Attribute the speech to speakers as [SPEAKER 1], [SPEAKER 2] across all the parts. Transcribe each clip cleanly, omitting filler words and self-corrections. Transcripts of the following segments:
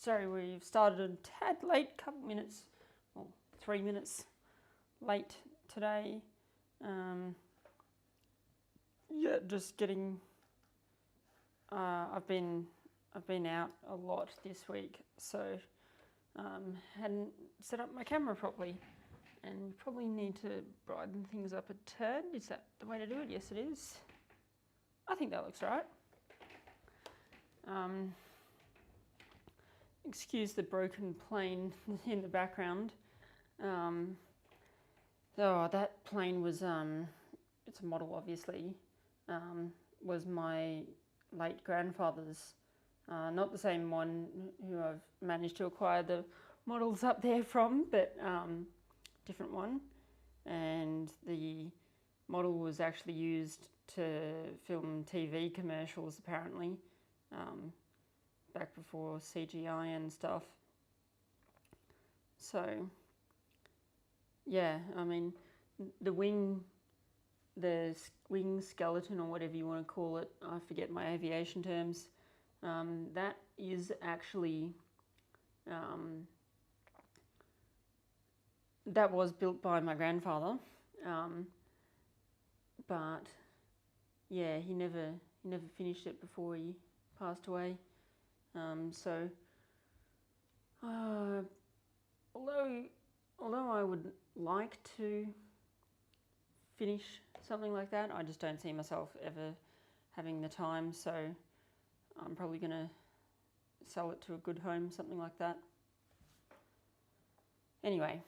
[SPEAKER 1] sorry, we've started a tad late, couple minutes, well, 3 minutes late today. Yeah, just getting. I've been out a lot this week, so hadn't set up my camera properly, and probably need to brighten things up a tad. Is that the way to do it? Yes, it is. I think that looks right. Excuse the broken plane in the background. That plane was, it's a model obviously, was my late grandfather's. Not the same one who I've managed to acquire the models up there from, but different one. And the model was actually used to film TV commercials apparently, back before CGI and stuff. So yeah, I mean, the wing skeleton, or whatever you want to call it, I forget my aviation terms, that is actually, that was built by my grandfather, but yeah, he never finished it before he passed away. Although I would like to finish something like that, I just don't see myself ever having the time, so I'm probably going to sell it to a good home, something like that. Anyway,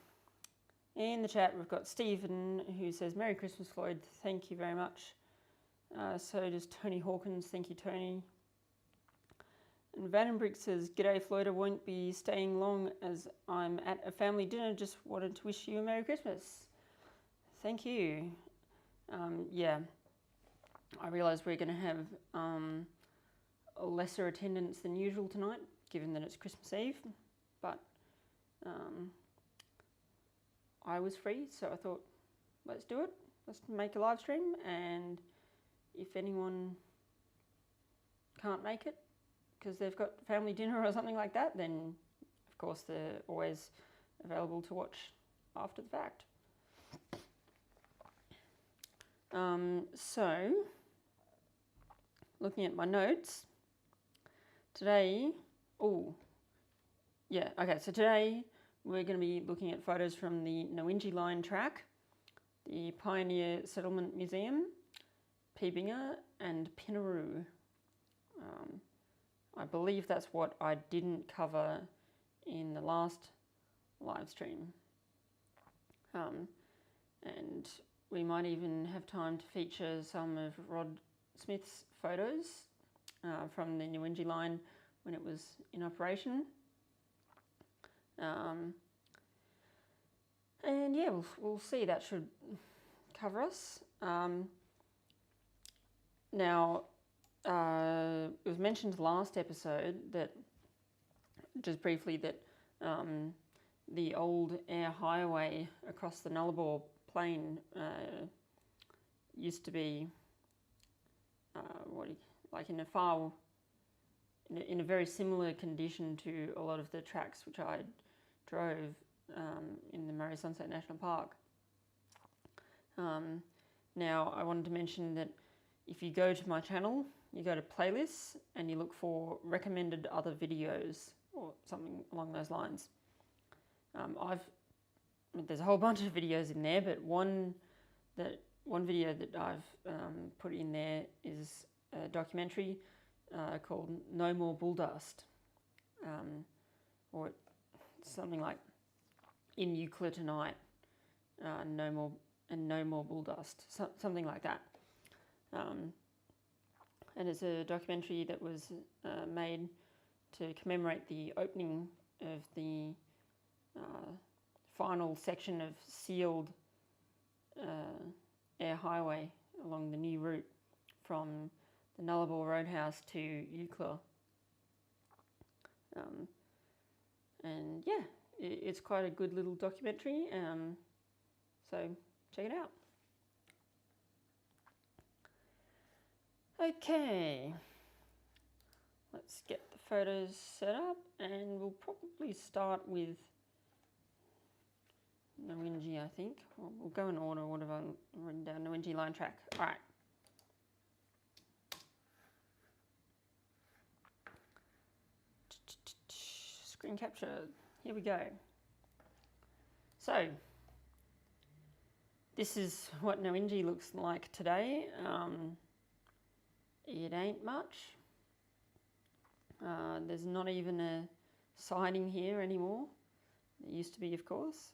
[SPEAKER 1] in the chat we've got Stephen, who says, Merry Christmas, Floyd. Thank you very much. So does Tony Hawkins. Thank you, Tony. And Vandenbrick says, G'day, Floyd. I won't be staying long as I'm at a family dinner. Just wanted to wish you a Merry Christmas. Thank you. Yeah, I realise we're going to have a lesser attendance than usual tonight, given that it's Christmas Eve, but I was free, so I thought, let's do it. Let's make a live stream, and if anyone can't make it because they've got family dinner or something like that, then of course they're always available to watch after the fact. So, looking at my notes, today, so today we're going to be looking at photos from the Nowingi line track, the Pioneer Settlement Museum, Peebinga and Pinnaroo. I believe that's what I didn't cover in the last live stream. And we might even have time to feature some of Rod Smith's photos from the Nowingi line when it was in operation. And yeah, we'll see. That should cover us. Now, it was mentioned last episode that, just briefly, that the old air highway across the Nullarbor Plain used to be in a very similar condition to a lot of the tracks which I drove in the Murray Sunset National Park. Now, I wanted to mention that if you go to my channel, you go to playlists and you look for recommended other videos or something along those lines. There's a whole bunch of videos in there, but one video that I've put in there is a documentary called No More Bull Dust, or something like In Euclid Tonight, No More Bull Dust, something like that. And it's a documentary that was made to commemorate the opening of the final section of sealed air highway along the new route from the Nullarbor Roadhouse to Euclid. And yeah, it's quite a good little documentary, so check it out. Okay, let's get the photos set up, and we'll probably start with Nowingi, I think. We'll go in order, what have I written down? Nowingi line track. All right. Screen capture, here we go. So, this is what Nowingi looks like today. It ain't much. There's not even a siding here anymore. There used to be, of course.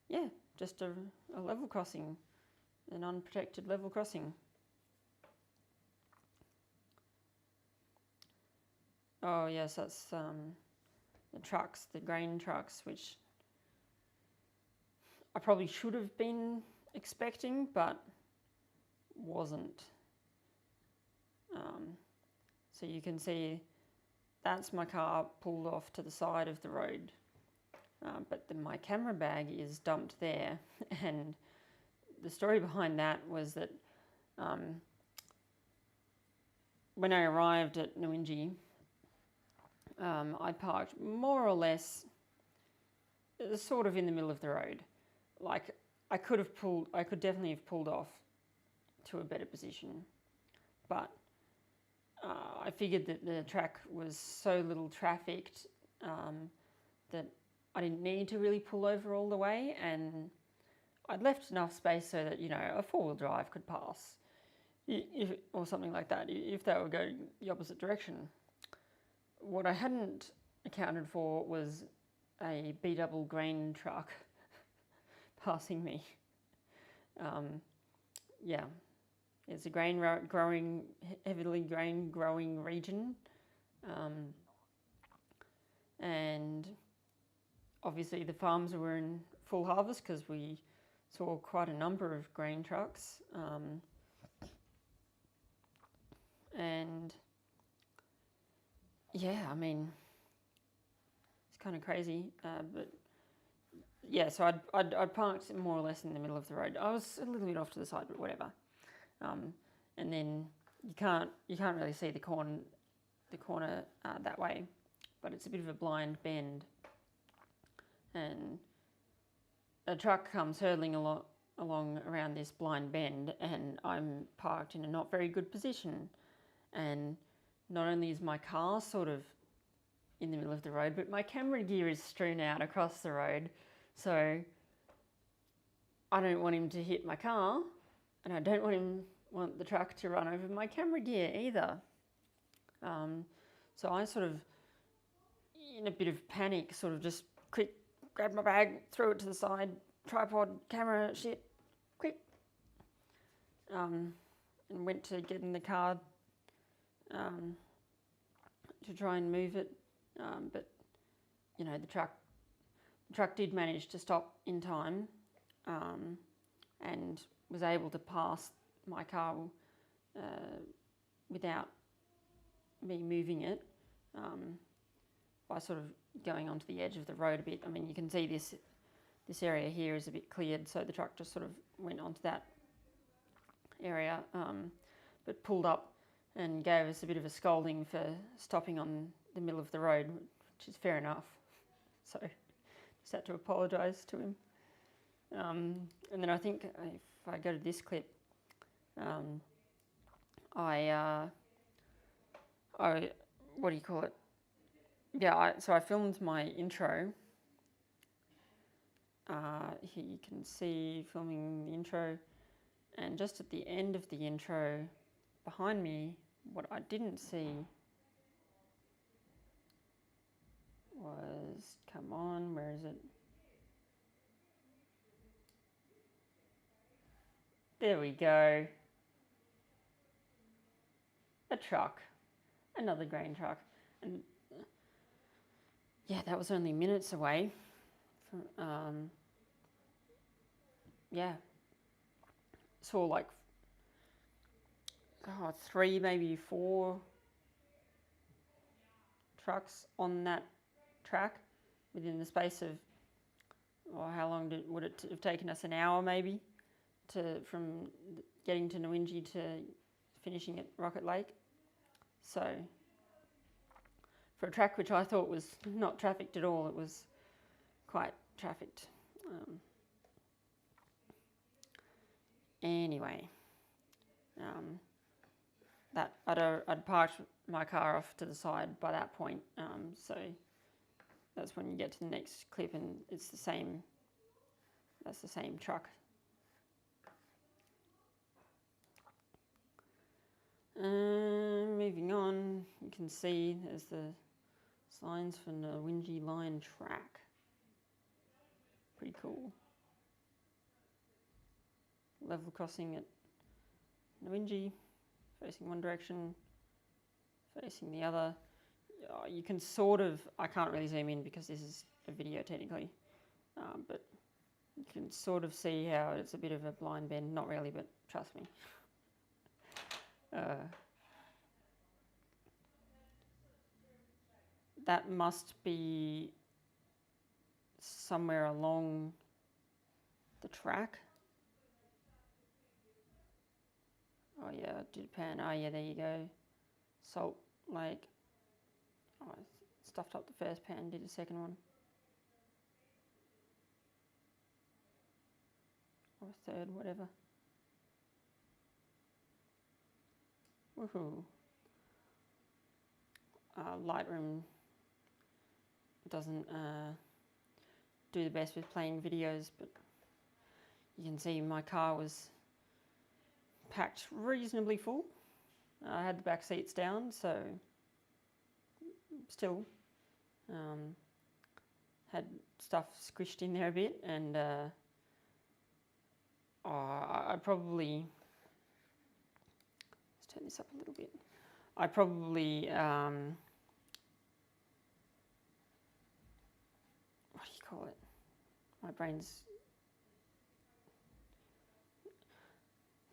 [SPEAKER 1] Yeah, just a level crossing, an unprotected level crossing. Oh yes, that's the trucks, the grain trucks, which I probably should have been expecting, but wasn't. So you can see that's my car pulled off to the side of the road. But then my camera bag is dumped there. And the story behind that was that when I arrived at Nowingi, I parked more or less sort of in the middle of the road. Like I could definitely have pulled off to a better position, but I figured that the track was so little trafficked that I didn't need to really pull over all the way, and I'd left enough space so that, you know, a four-wheel drive could pass, or something like that, if they were going the opposite direction. What I hadn't accounted for was a B-double grain truck passing me. Yeah, it's a heavily grain growing region, and obviously the farms were in full harvest because we saw quite a number of grain trucks, and yeah, I mean, it's kind of crazy, but yeah, so I'd parked more or less in the middle of the road. I was a little bit off to the side, but whatever. And then you can't really see the corner that way, but it's a bit of a blind bend, and a truck comes hurtling along around this blind bend, and I'm parked in a not very good position. And not only is my car sort of in the middle of the road, but my camera gear is strewn out across the road. So I don't want him to hit my car, and I don't want the truck to run over my camera gear either. So I sort of, in a bit of panic, sort of just quick grabbed my bag, threw it to the side, tripod, camera, shit, quick, and went to get in the car to try and move it, but you know, the truck did manage to stop in time, and was able to pass my car without me moving it, by sort of going onto the edge of the road a bit. I mean, you can see this area here is a bit cleared, so the truck just sort of went onto that area, but pulled up and gave us a bit of a scolding for stopping on the middle of the road, which is fair enough. So just had to apologise to him. And then I think if I go to this clip, what do you call it? Yeah, so I filmed my intro. Here you can see filming the intro, and just at the end of the intro, behind me, what I didn't see was, come on, where is it? There we go. A truck, another grain truck, and yeah, that was only minutes away. Yeah, saw like 3, maybe 4 trucks on that track within the space of, how long would it have taken us? An hour maybe, from getting to Nowingi to finishing at Rocket Lake. So for a track which I thought was not trafficked at all, it was quite trafficked. Anyway, that I'd parked my car off to the side by that point, so that's when you get to the next clip and it's the same. That's the same truck. Moving on, you can see there's the signs for Nowingi line track. Pretty cool. Level crossing at Nowingi, facing one direction, facing the other. You can sort of, I can't really zoom in because this is a video technically, but you can sort of see how it's a bit of a blind bend. Not really, but trust me. That must be somewhere along the track. Oh yeah, I did pan. Oh yeah, there you go. Salt Lake. Oh, I stuffed up the first pan, did the second one. Or third, whatever. Woohoo. Lightroom doesn't do the best with playing videos, but you can see my car was packed reasonably full. I had the back seats down, so still had stuff squished in there a bit, and I probably, let's turn this up a little bit. I probably, what do you call it? My brain's,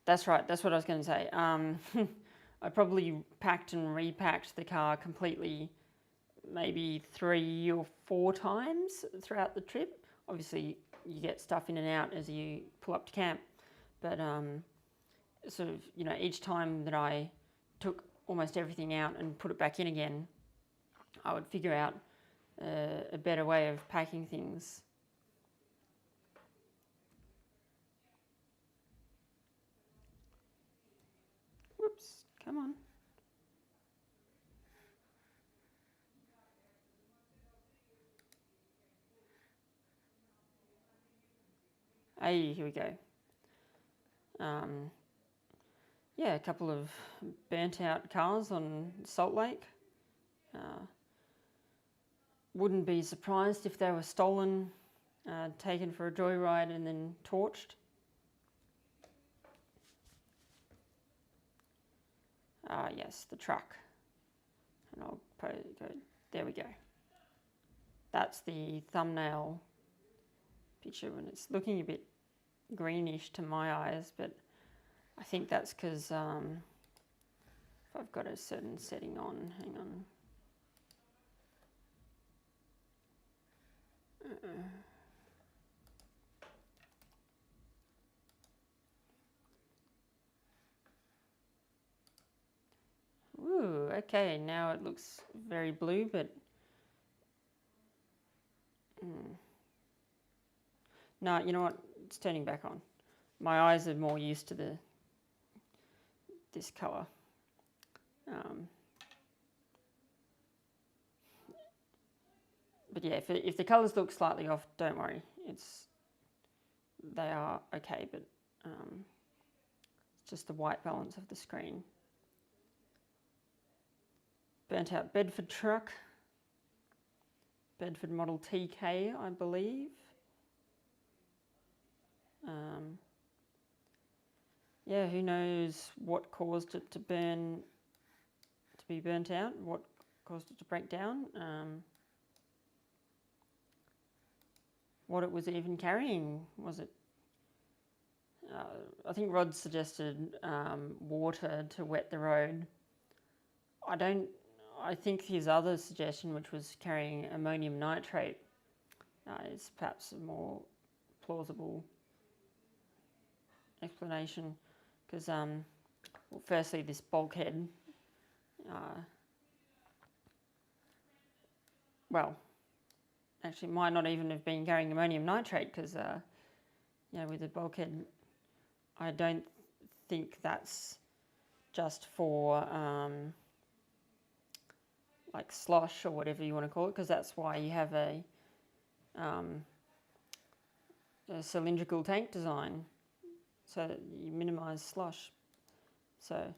[SPEAKER 1] that's right, that's what I was going to say. I probably packed and repacked the car completely maybe 3 or 4 times throughout the trip. Obviously, you get stuff in and out as you pull up to camp, but sort of, you know, each time that I took almost everything out and put it back in again, I would figure out a better way of packing things. Whoops, come on. Hey, here we go. Yeah, a couple of burnt out cars on Salt Lake. Wouldn't be surprised if they were stolen, taken for a joyride and then torched. Yes, the truck. And I'll go, there we go. That's the thumbnail picture, and it's looking a bit greenish to my eyes, but I think that's because if I've got a certain setting on, hang on. Ooh, okay, now it looks very blue, but no, you know what? It's turning back on. My eyes are more used to this colour. But yeah, if the colours look slightly off, don't worry. They are okay, but it's just the white balance of the screen. Burnt out Bedford truck. Bedford Model TK, I believe. Yeah, who knows what caused it to be burnt out, what caused it to break down, what it was even carrying. Was it, I think Rod suggested water to wet the road. I think his other suggestion, which was carrying ammonium nitrate, is perhaps a more plausible explanation, because well, firstly, this bulkhead well, actually might not even have been carrying ammonium nitrate because, with the bulkhead, I don't think that's just for like slosh or whatever you want to call it, because that's why you have a cylindrical tank design, so that you minimise slosh. So,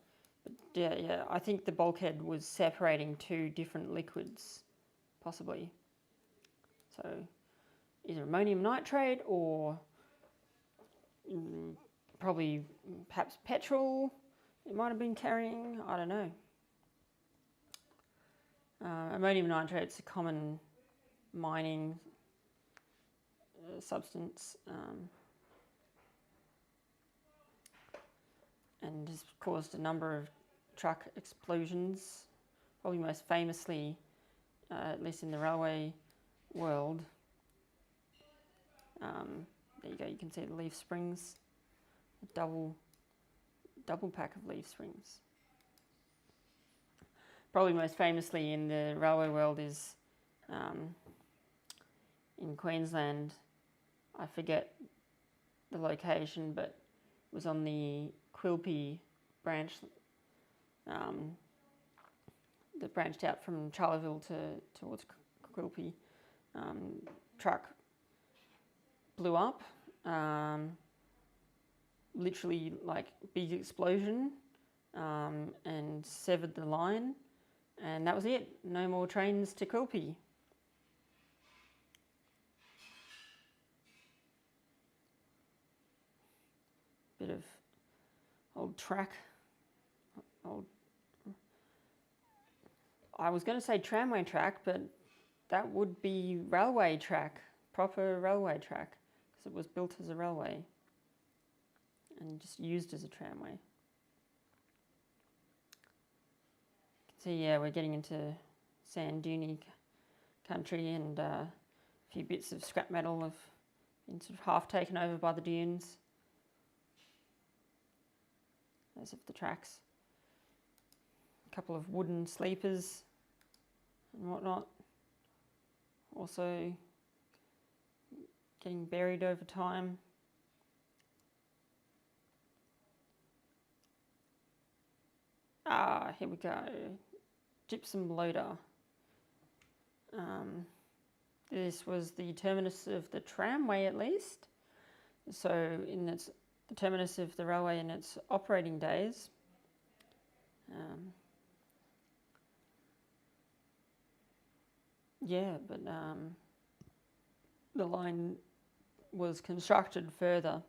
[SPEAKER 1] but yeah, I think the bulkhead was separating two different liquids, possibly. So, either ammonium nitrate or probably perhaps petrol it might have been carrying, I don't know. Ammonium nitrate's a common mining substance and has caused a number of truck explosions, probably most famously, at least in the railway world. There you go, you can see the leaf springs, a double pack of leaf springs. Probably most famously in the railway world is in Queensland. I forget the location, but it was on the Quilpie branch that branched out from Charleville towards Quilpie. Truck blew up, literally like big explosion, and severed the line, and that was it. No more trains to Quilpie. Bit of old track, I was going to say tramway track, but that would be railway track, proper railway track, because it was built as a railway and just used as a tramway. You can see, yeah, we're getting into sand dune country, and a few bits of scrap metal have been sort of half taken over by the dunes, as of the tracks. A couple of wooden sleepers and whatnot, also getting buried over time. Here we go. Gypsum loader. This was the terminus of the tramway, at least. So in the terminus of the railway in its operating days. But the line was constructed further.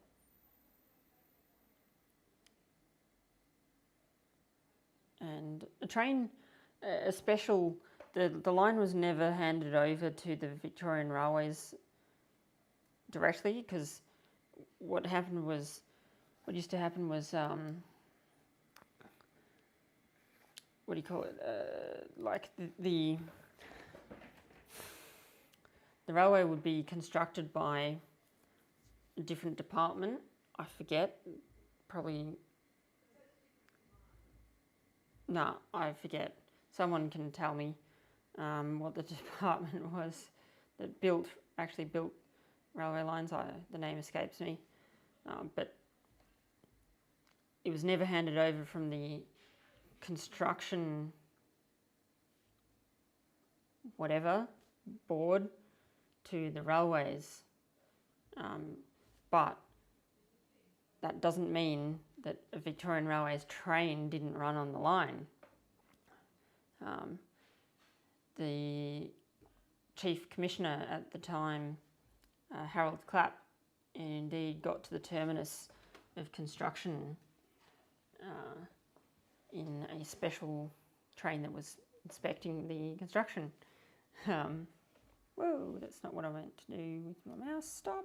[SPEAKER 1] And a train, the line was never handed over to the Victorian Railways directly, because what used to happen was, what do you call it, like the railway would be constructed by a different department, I forget, someone can tell me what the department was that actually built railway lines. The name escapes me, but it was never handed over from the construction board to the railways, but that doesn't mean that a Victorian Railways train didn't run on the line. The Chief Commissioner at the time, Harold Clapp, indeed got to the terminus of construction in a special train that was inspecting the construction. Whoa, that's not what I meant to do with my mouse. Stop.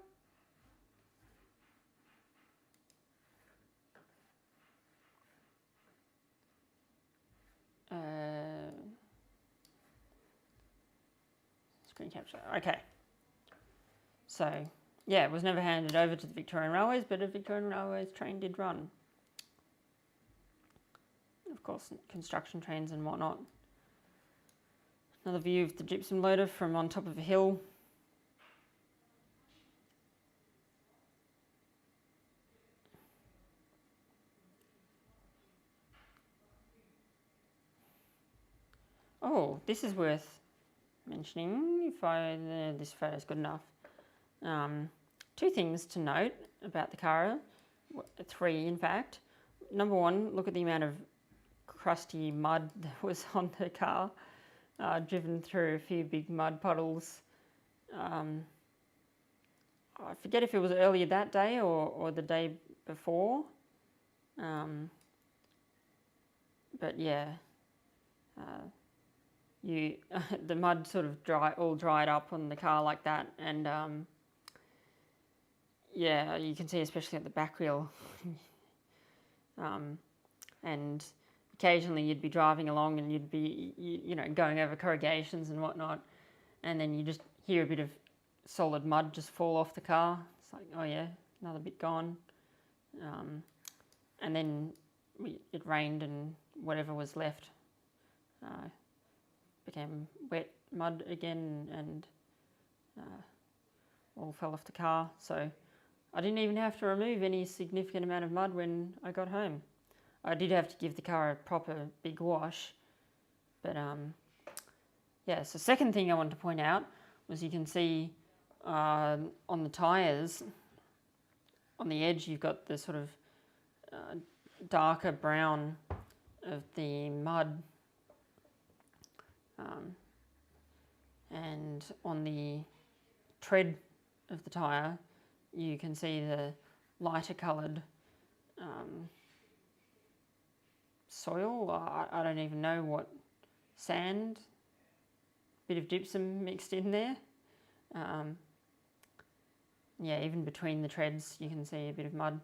[SPEAKER 1] Screen capture. Okay. So, yeah, it was never handed over to the Victorian Railways, but a Victorian Railways train did run. of course, construction trains and whatnot. Another view of the gypsum loader from on top of a hill. Oh, this is worth mentioning if this photo is good enough. 2 things to note about the car, 3 in fact. Number 1, look at the amount of crusty mud that was on the car. Driven through a few big mud puddles. I forget if it was earlier that day or the day before. But yeah, the mud sort of all dried up on the car like that, and yeah, you can see especially at the back wheel. And occasionally you'd be driving along and you'd be, going over corrugations and whatnot, and then you just hear a bit of solid mud just fall off the car. It's like, oh yeah, another bit gone. And then it rained and whatever was left became wet mud again and all fell off the car. So I didn't even have to remove any significant amount of mud when I got home. I did have to give the car a proper big wash, but yeah. So second thing I wanted to point out was you can see on the tyres, on the edge you've got the sort of darker brown of the mud, and on the tread of the tyre you can see the lighter coloured soil. I don't even know what, sand, bit of gypsum mixed in there. Yeah, even between the treads you can see a bit of mud.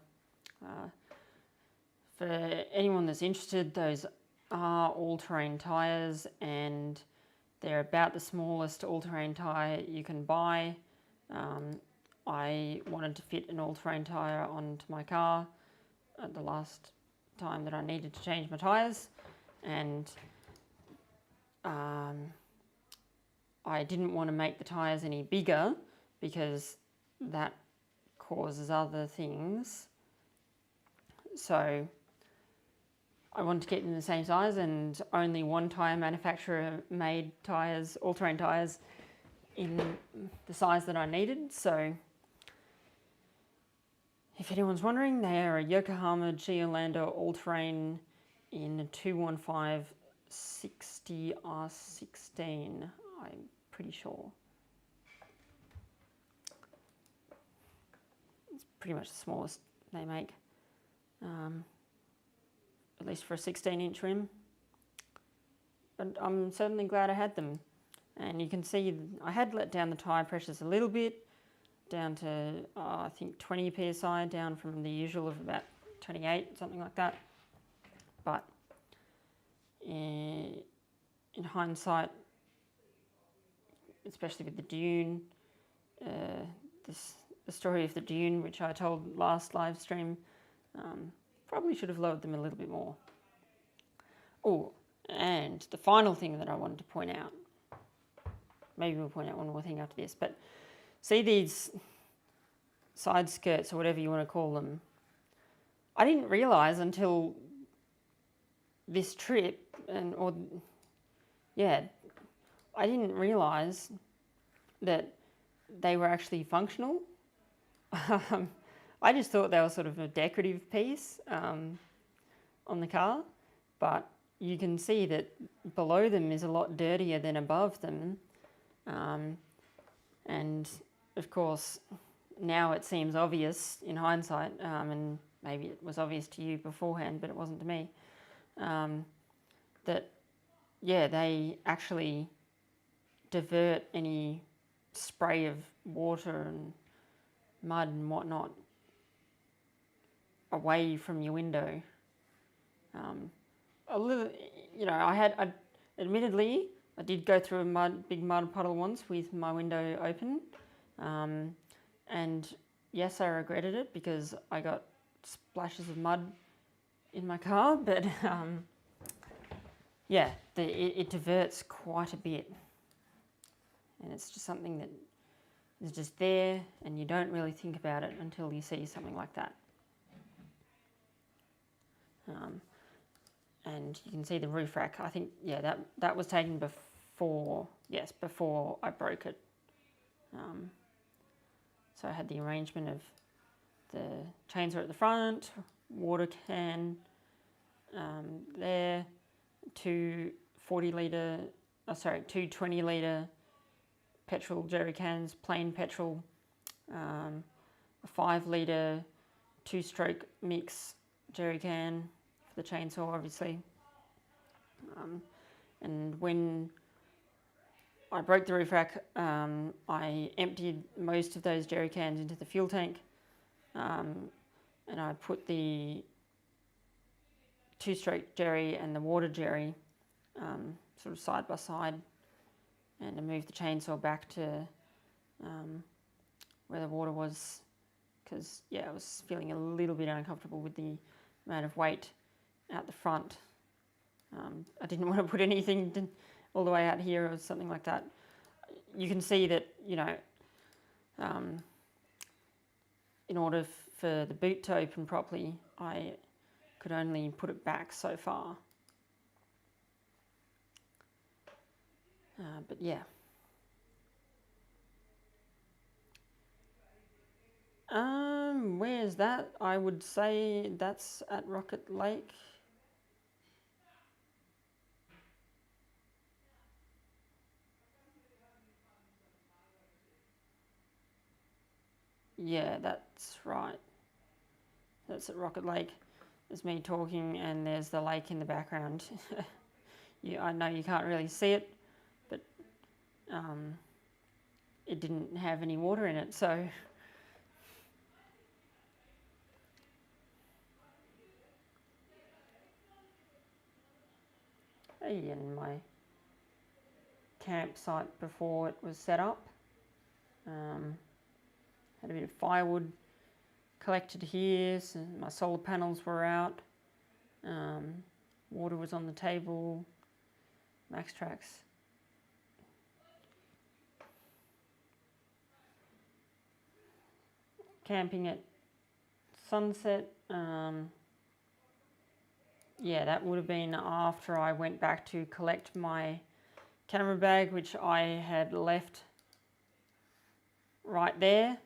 [SPEAKER 1] For anyone that's interested, those are all-terrain tyres, and they're about the smallest all-terrain tyre you can buy. I wanted to fit an all-terrain tyre onto my car at the last time that I needed to change my tyres, and I didn't want to make the tyres any bigger because that causes other things. So I wanted to keep them the same size, and only one tyre manufacturer made tyres, all-terrain tyres, in the size that I needed. So if anyone's wondering, they are a Yokohama Geolander all-terrain in a 215/60 R16, I'm pretty sure. It's pretty much the smallest they make, at least for a 16-inch rim. But I'm certainly glad I had them. And you can see I had let down the tyre pressures a little bit, down to I think 20 psi, down from the usual of about 28, something like that. But in hindsight, especially with the dune, the story of the dune, which I told last live stream, probably should have lowered them a little bit more. Oh, and the final thing that I wanted to point out, maybe we'll point out one more thing after this, but see these side skirts or whatever you want to call them? I didn't realise until this trip, I didn't realise that they were actually functional. I just thought they were sort of a decorative piece on the car, but you can see that below them is a lot dirtier than above them. And of course, now it seems obvious in hindsight, and maybe it was obvious to you beforehand, but it wasn't to me, that, yeah, they actually divert any spray of water and mud and whatnot away from your window. A little, admittedly, I did go through a big mud puddle once with my window open, and yes, I regretted it because I got splashes of mud in my car, but yeah, it diverts quite a bit, and it's just something that is just there, and you don't really think about it until you see something like that. And you can see the roof rack. I think, yeah, that was taken before I broke it. So I had the arrangement of the chainsaw at the front, water can there, two 20-litre petrol jerry cans, plain petrol, a 5-litre 2-stroke mix jerry can for the chainsaw, obviously. And when I broke the roof rack, I emptied most of those jerry cans into the fuel tank, and I put the 2-stroke jerry and the water jerry sort of side by side, and I moved the chainsaw back to where the water was, because I was feeling a little bit uncomfortable with the amount of weight out the front. I didn't want to put anything all the way out here or something like that. You can see that, in order for the boot to open properly, I could only put it back so far. But yeah. Where's that? I would say that's at Rocket Lake. Yeah, that's right. That's at Rocket Lake. There's me talking, and there's the lake in the background. I know you can't really see it, but it didn't have any water in it, so hey, and my campsite before it was set up. Had a bit of firewood collected here, so my solar panels were out. Water was on the table. Max Tracks. Camping at sunset. Yeah, that would have been after I went back to collect my camera bag, which I had left right there.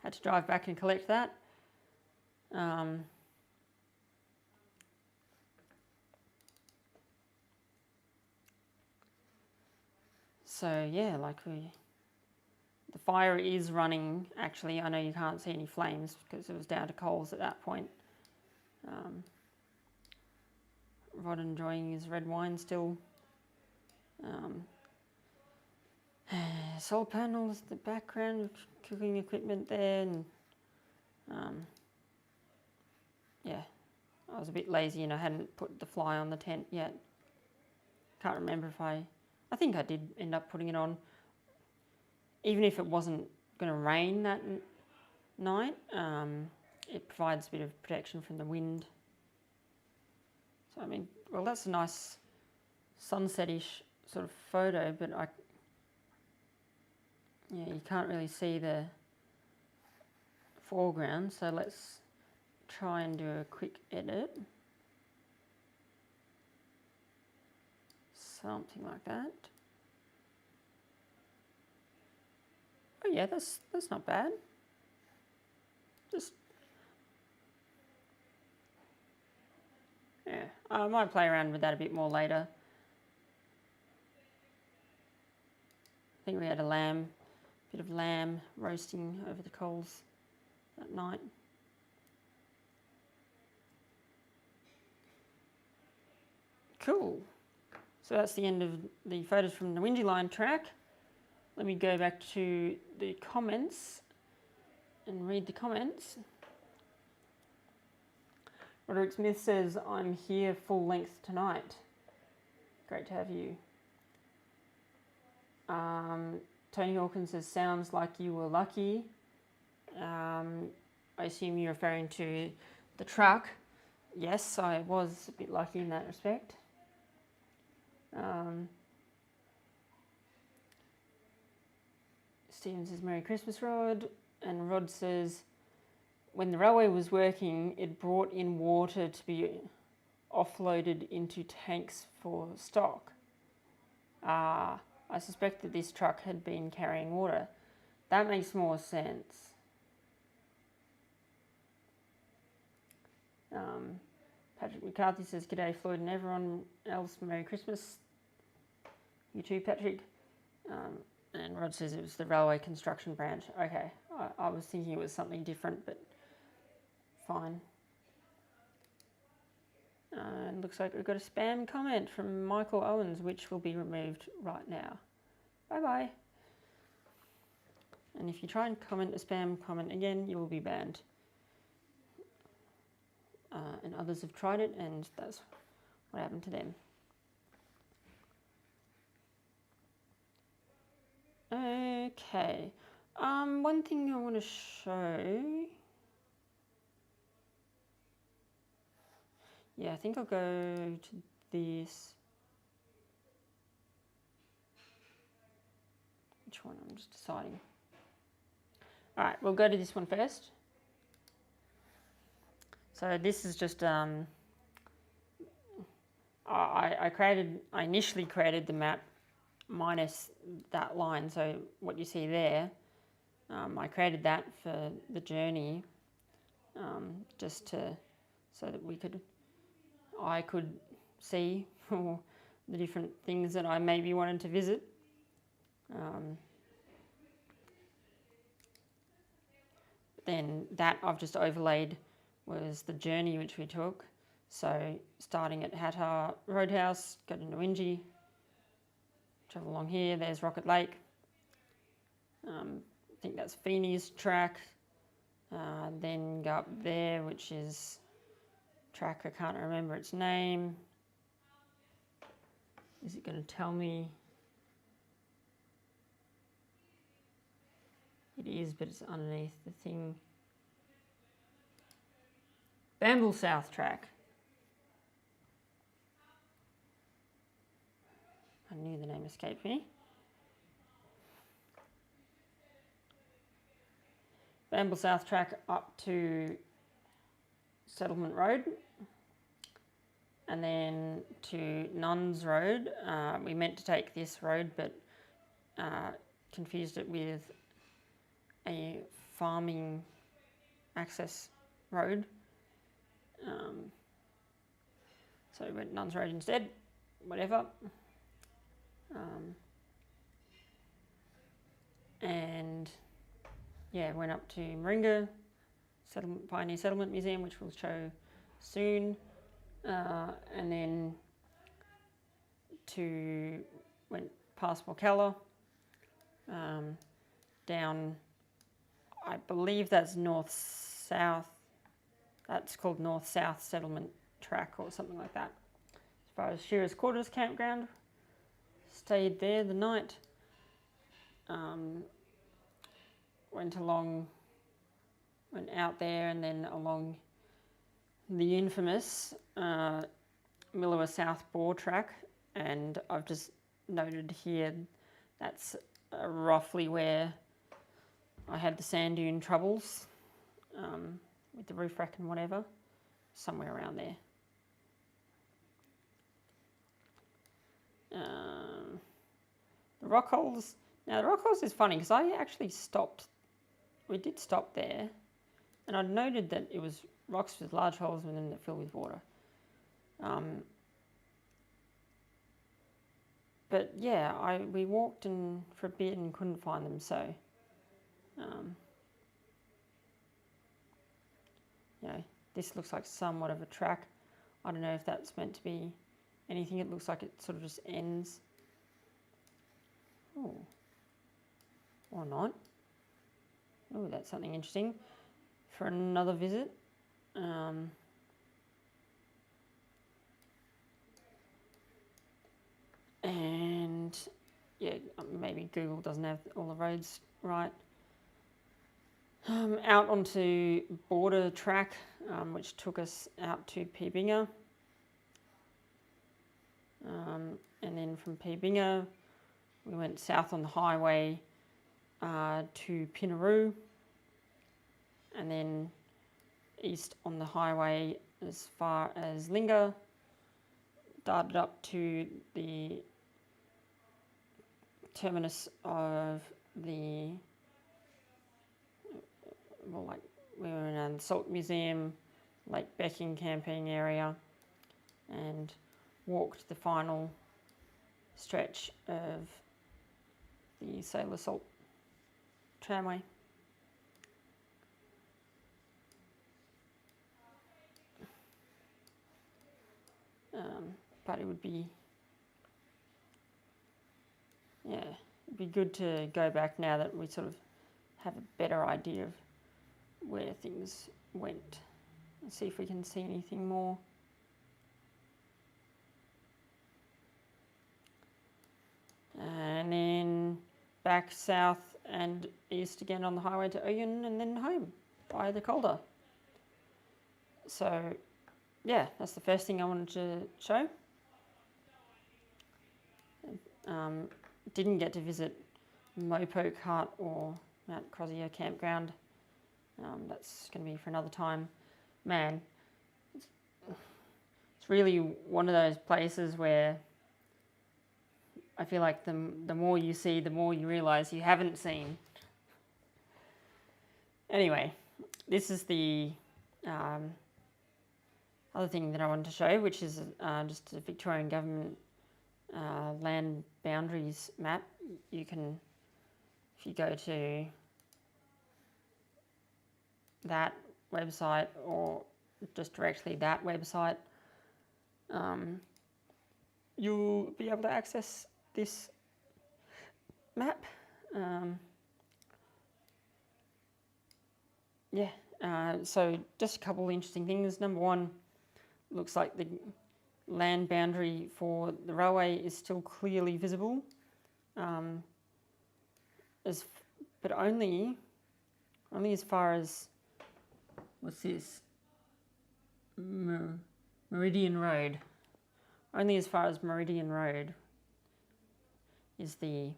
[SPEAKER 1] Had to drive back and collect that. So yeah, the fire is running. Actually, I know you can't see any flames because it was down to coals at that point. Rod enjoying his red wine still. Solar panels, the background, cooking equipment there, and yeah, I was a bit lazy and I hadn't put the fly on the tent yet. Can't remember if I think I did end up putting it on, even if it wasn't going to rain that night. It provides a bit of protection from the wind. So I mean, well, that's a nice sunset-ish sort of photo, but you can't really see the foreground, so let's try and do a quick edit. Something like that. Oh yeah, that's not bad. Yeah, I might play around with that a bit more later. I think we had a bit of lamb roasting over the coals that night. Cool. So that's the end of the photos from the Nowingi line track. Let me go back to the comments and read the comments. Roderick Smith says, I'm here full length tonight. Great to have you. Tony Hawkins says, sounds like you were lucky. I assume you're referring to the truck. Yes, I was a bit lucky in that respect. Stephen says, Merry Christmas, Rod. And Rod says, when the railway was working, it brought in water to be offloaded into tanks for stock. I suspect that this truck had been carrying water. That makes more sense. Patrick McCarthy says, G'day Floyd and everyone else, Merry Christmas. You too, Patrick. And Rod says it was the railway construction branch. Okay, I was thinking it was something different, but fine. And looks like we've got a spam comment from Michael Owens, which will be removed right now. Bye-bye. And if you try and comment a spam comment again, you will be banned. And others have tried it, and that's what happened to them. Okay. One thing I want to show. Yeah, I think I'll go to this. Which one? I'm just deciding. All right, we'll go to this one first. So this is just I initially created the map minus that line. So what you see there, I created that for the journey, just so that I could see all the different things that I maybe wanted to visit. Then that I've just overlaid was the journey which we took. So starting at Hattah Roadhouse, go to Nowingi, travel along here, there's Rocket Lake. I think that's Feeney's track. Then go up there, which is track, I can't remember its name. Is it going to tell me? It is, but it's underneath the thing. Bamble South track. I knew the name escaped me. Bamble South track up to Settlement Road. And then to Nuns Road. We meant to take this road, but confused it with a farming access road. So we went Nuns Road instead, whatever. And yeah, went up to Moringa, Pioneer Settlement Museum, which we'll show soon. And then went past Walkella, down, I believe that's north-south. That's called North-South Settlement Track or something like that. As far as Shearer's Quarters Campground, stayed there the night. Went out there and then along the infamous Millewa South Bore Track, and I've just noted here that's roughly where I had the sand dune troubles with the roof rack and whatever, somewhere around there. The rock holes. Now the rock holes is funny because I actually stopped. We did stop there, and I noted that it was rocks with large holes within that filled with water. But yeah, we walked for a bit and couldn't find them. So, this looks like somewhat of a track. I don't know if that's meant to be anything. It looks like it sort of just ends. Oh, or not. Oh, that's something interesting for another visit. And yeah, maybe Google doesn't have all the roads right. Out onto Border Track, which took us out to Peebinga. And then from Peebinga we went south on the highway to Pinnaroo, and then east on the highway as far as Linga, darted up to the terminus of the, well, like we were in the Salt Museum, Lake Becking camping area, and walked the final stretch of the Sailor Salt tramway. But it would be, yeah, it'd be good to go back now that we sort of have a better idea of where things went and see if we can see anything more. And then back south and east again on the highway to Oyen, and then home via the Calder. So yeah, that's the first thing I wanted to show. Didn't get to visit Mopoke Hut or Mount Crozier Campground. That's going to be for another time. Man, it's really one of those places where I feel like the more you see, the more you realise you haven't seen. Anyway, this is the other thing that I wanted to show, which is just a Victorian government land boundaries map. You can, if you go to that website or just directly that website, you'll be able to access this map. So just a couple of interesting things. Number one, looks like the land boundary for the railway is still clearly visible, but only as far as, what's this, Meridian Road. Only as far as Meridian Road is the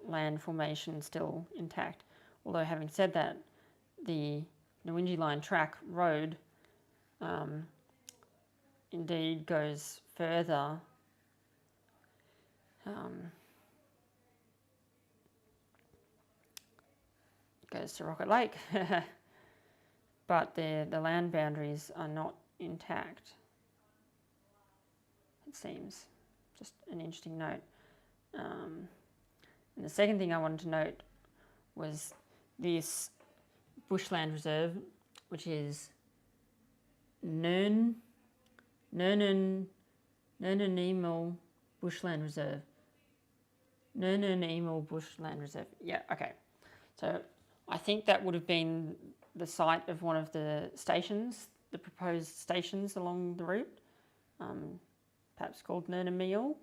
[SPEAKER 1] land formation still intact. Although having said that, the Nowingi line track road indeed goes further goes to Rocket Lake, but the land boundaries are not intact, it seems. Just an interesting note. And the second thing I wanted to note was this Bushland Reserve, which is Nemo Bushland Reserve. Nemo Bushland Reserve. Yeah, okay. So I think that would have been the site of one of the stations, the proposed stations along the route, perhaps called Nemo.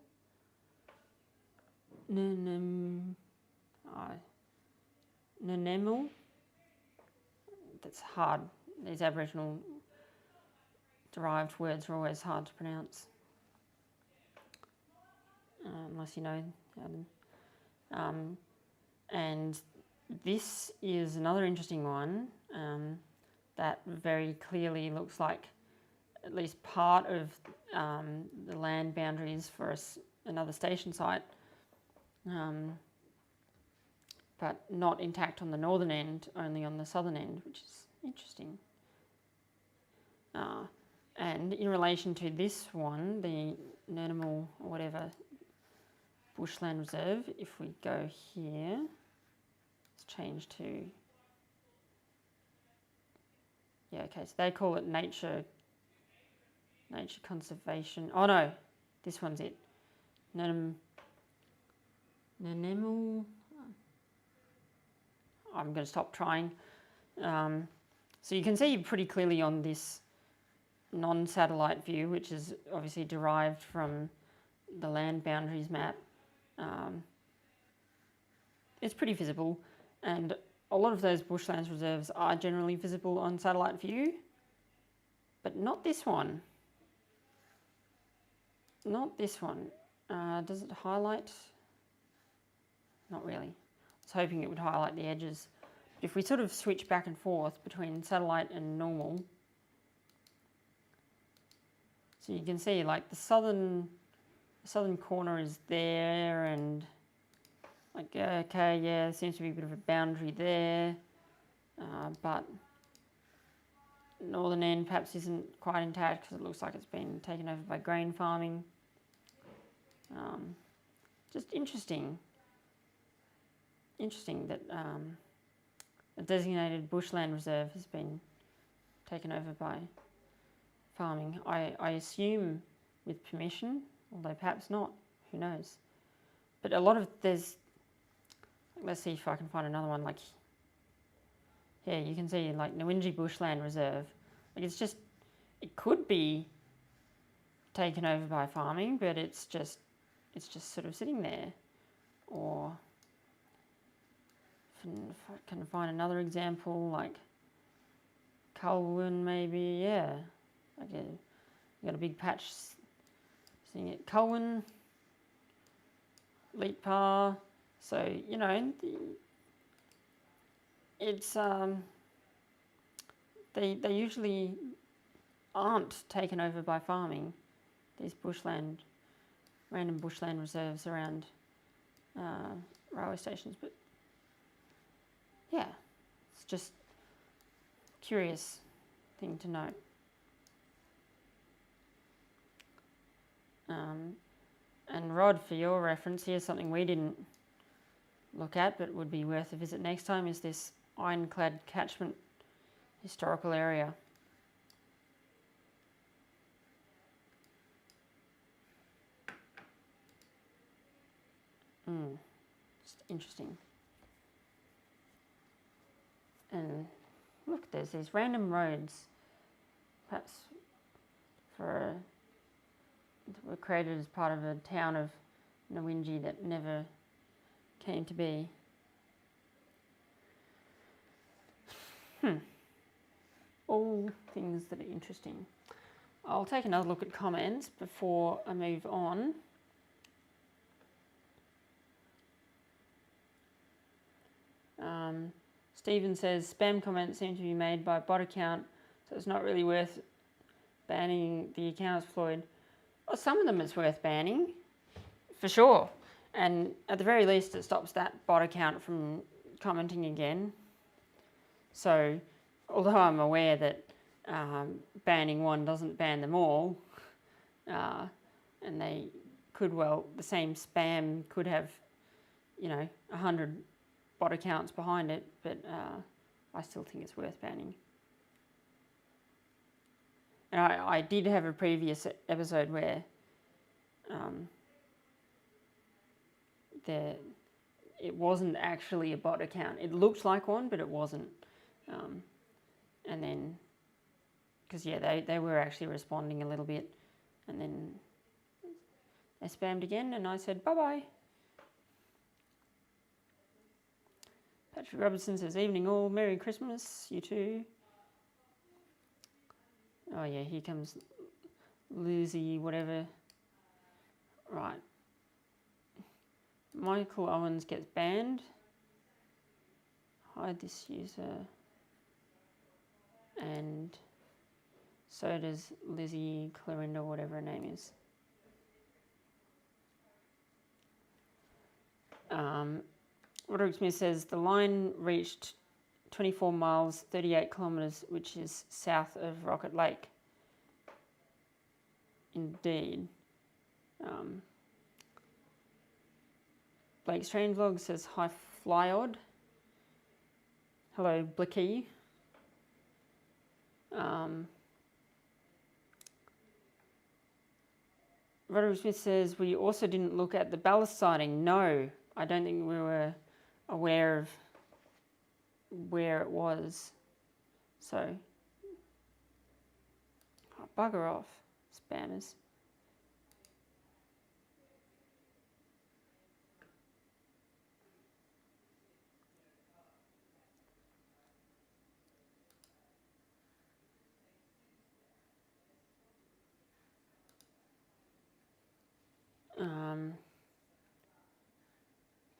[SPEAKER 1] Nemo. That's hard. These Aboriginal derived words are always hard to pronounce, unless you know how to. And this is another interesting one that very clearly looks like at least part of the land boundaries for another station site, but not intact on the northern end, only on the southern end, which is interesting. And in relation to this one, the Nemo or whatever Bushland Reserve, if we go here, let's change to, yeah, okay, so they call it nature conservation. Oh no, this one's it. Nemo. I'm going to stop trying. So you can see pretty clearly on this non-satellite view, which is obviously derived from the land boundaries map. It's pretty visible, and a lot of those bushlands reserves are generally visible on satellite view, but not this one. Not this one. Does it highlight? Not really. I was hoping it would highlight the edges. If we sort of switch back and forth between satellite and normal, so you can see like the southern corner is there, and like, okay, yeah, there seems to be a bit of a boundary there, but northern end perhaps isn't quite intact because it looks like it's been taken over by grain farming. Just interesting that a designated bushland reserve has been taken over by farming. I assume with permission, although perhaps not, who knows. But a lot of let's see if I can find another one, like here you can see like Nowingi Bushland Reserve. Like it could be taken over by farming, but it's just sort of sitting there. Or if I can find another example, like Culwin maybe, yeah. Okay, you got a big patch seeing it. Culwin, Leetpar, so you know it's they usually aren't taken over by farming. These random bushland reserves around railway stations, but yeah, it's just a curious thing to note. And Rod, for your reference, here's something we didn't look at but would be worth a visit next time, is this ironclad catchment historical area. It's interesting. And look, there's these random roads, perhaps were created as part of a town of Nowingi that never came to be. All things that are interesting. I'll take another look at comments before I move on. Stephen says, spam comments seem to be made by bot account, so it's not really worth banning the accounts, Floyd. Well, some of them it's worth banning, for sure. And at the very least, it stops that bot account from commenting again. So, although I'm aware that banning one doesn't ban them all, and they could the same spam could have, 100 bot accounts behind it, but I still think it's worth banning. And I did have a previous episode where it wasn't actually a bot account. It looked like one, but it wasn't. And then, because they were actually responding a little bit, and then they spammed again, and I said bye-bye. Patrick Robertson says, evening all, Merry Christmas, you too. Oh yeah, here comes Lucy, whatever. Right. Michael Owens gets banned. Hide this user. And so does Lizzie Clarinda, whatever her name is. Roderick Smith says, the line reached 24 miles, 38 kilometres, which is south of Rocket Lake. Indeed. Blake Strangelog says, hi Flyod. Hello Blicky. Roderick Smith says, we also didn't look at the ballast sighting. No, I don't think we were aware of where it was. So, bugger off, spammers.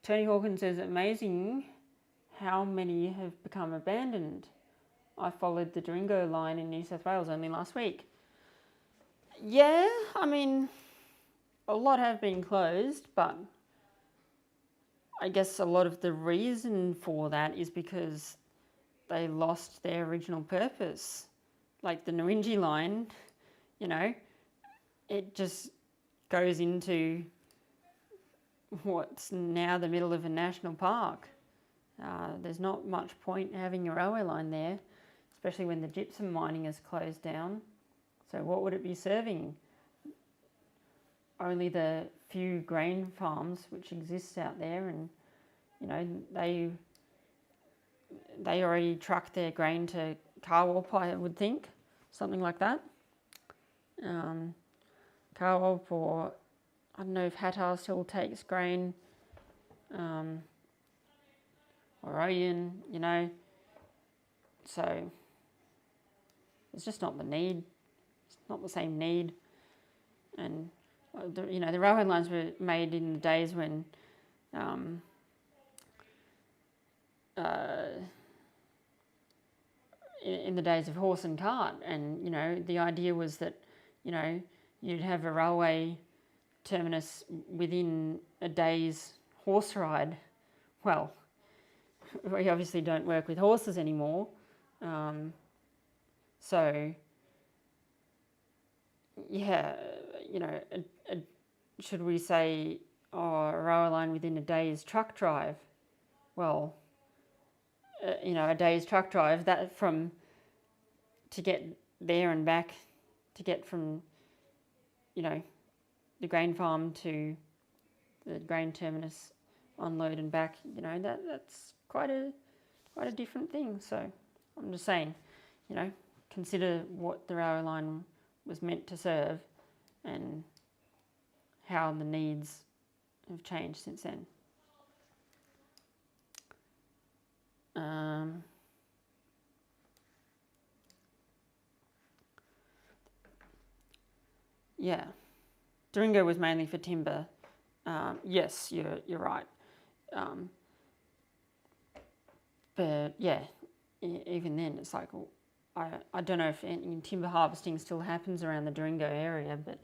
[SPEAKER 1] Tony Hawkins says, amazing how many have become abandoned. I followed the Doringo line in New South Wales only last week. Yeah, I mean, a lot have been closed, but I guess a lot of the reason for that is because they lost their original purpose. Like the Nowingi line, it just goes into what's now the middle of a national park. There's not much point having a railway line there, especially when the gypsum mining is closed down. So what would it be serving? Only the few grain farms which exist out there, and they already truck their grain to Carwalp, I would think, something like that. Carwalp, or I don't know if Hattar still takes grain, or Odeon, so it's just not the need. It's not the same need. And the railway lines were made in the days when in the days of horse and cart, and the idea was that you'd have a railway terminus within a day's horse ride. Well, we obviously don't work with horses anymore, so yeah, should we say, a railway line within a day's truck drive? Well, a day's truck drive, that to get there and back, to get from the grain farm to the grain terminus, unload and back, that's quite a different thing. So I'm just saying, consider what the railway line was meant to serve and how the needs have changed since then. Yeah, Doringo was mainly for timber. Yes, you're right. But yeah, even then, it's like, I don't know if any timber harvesting still happens around the Doringo area, but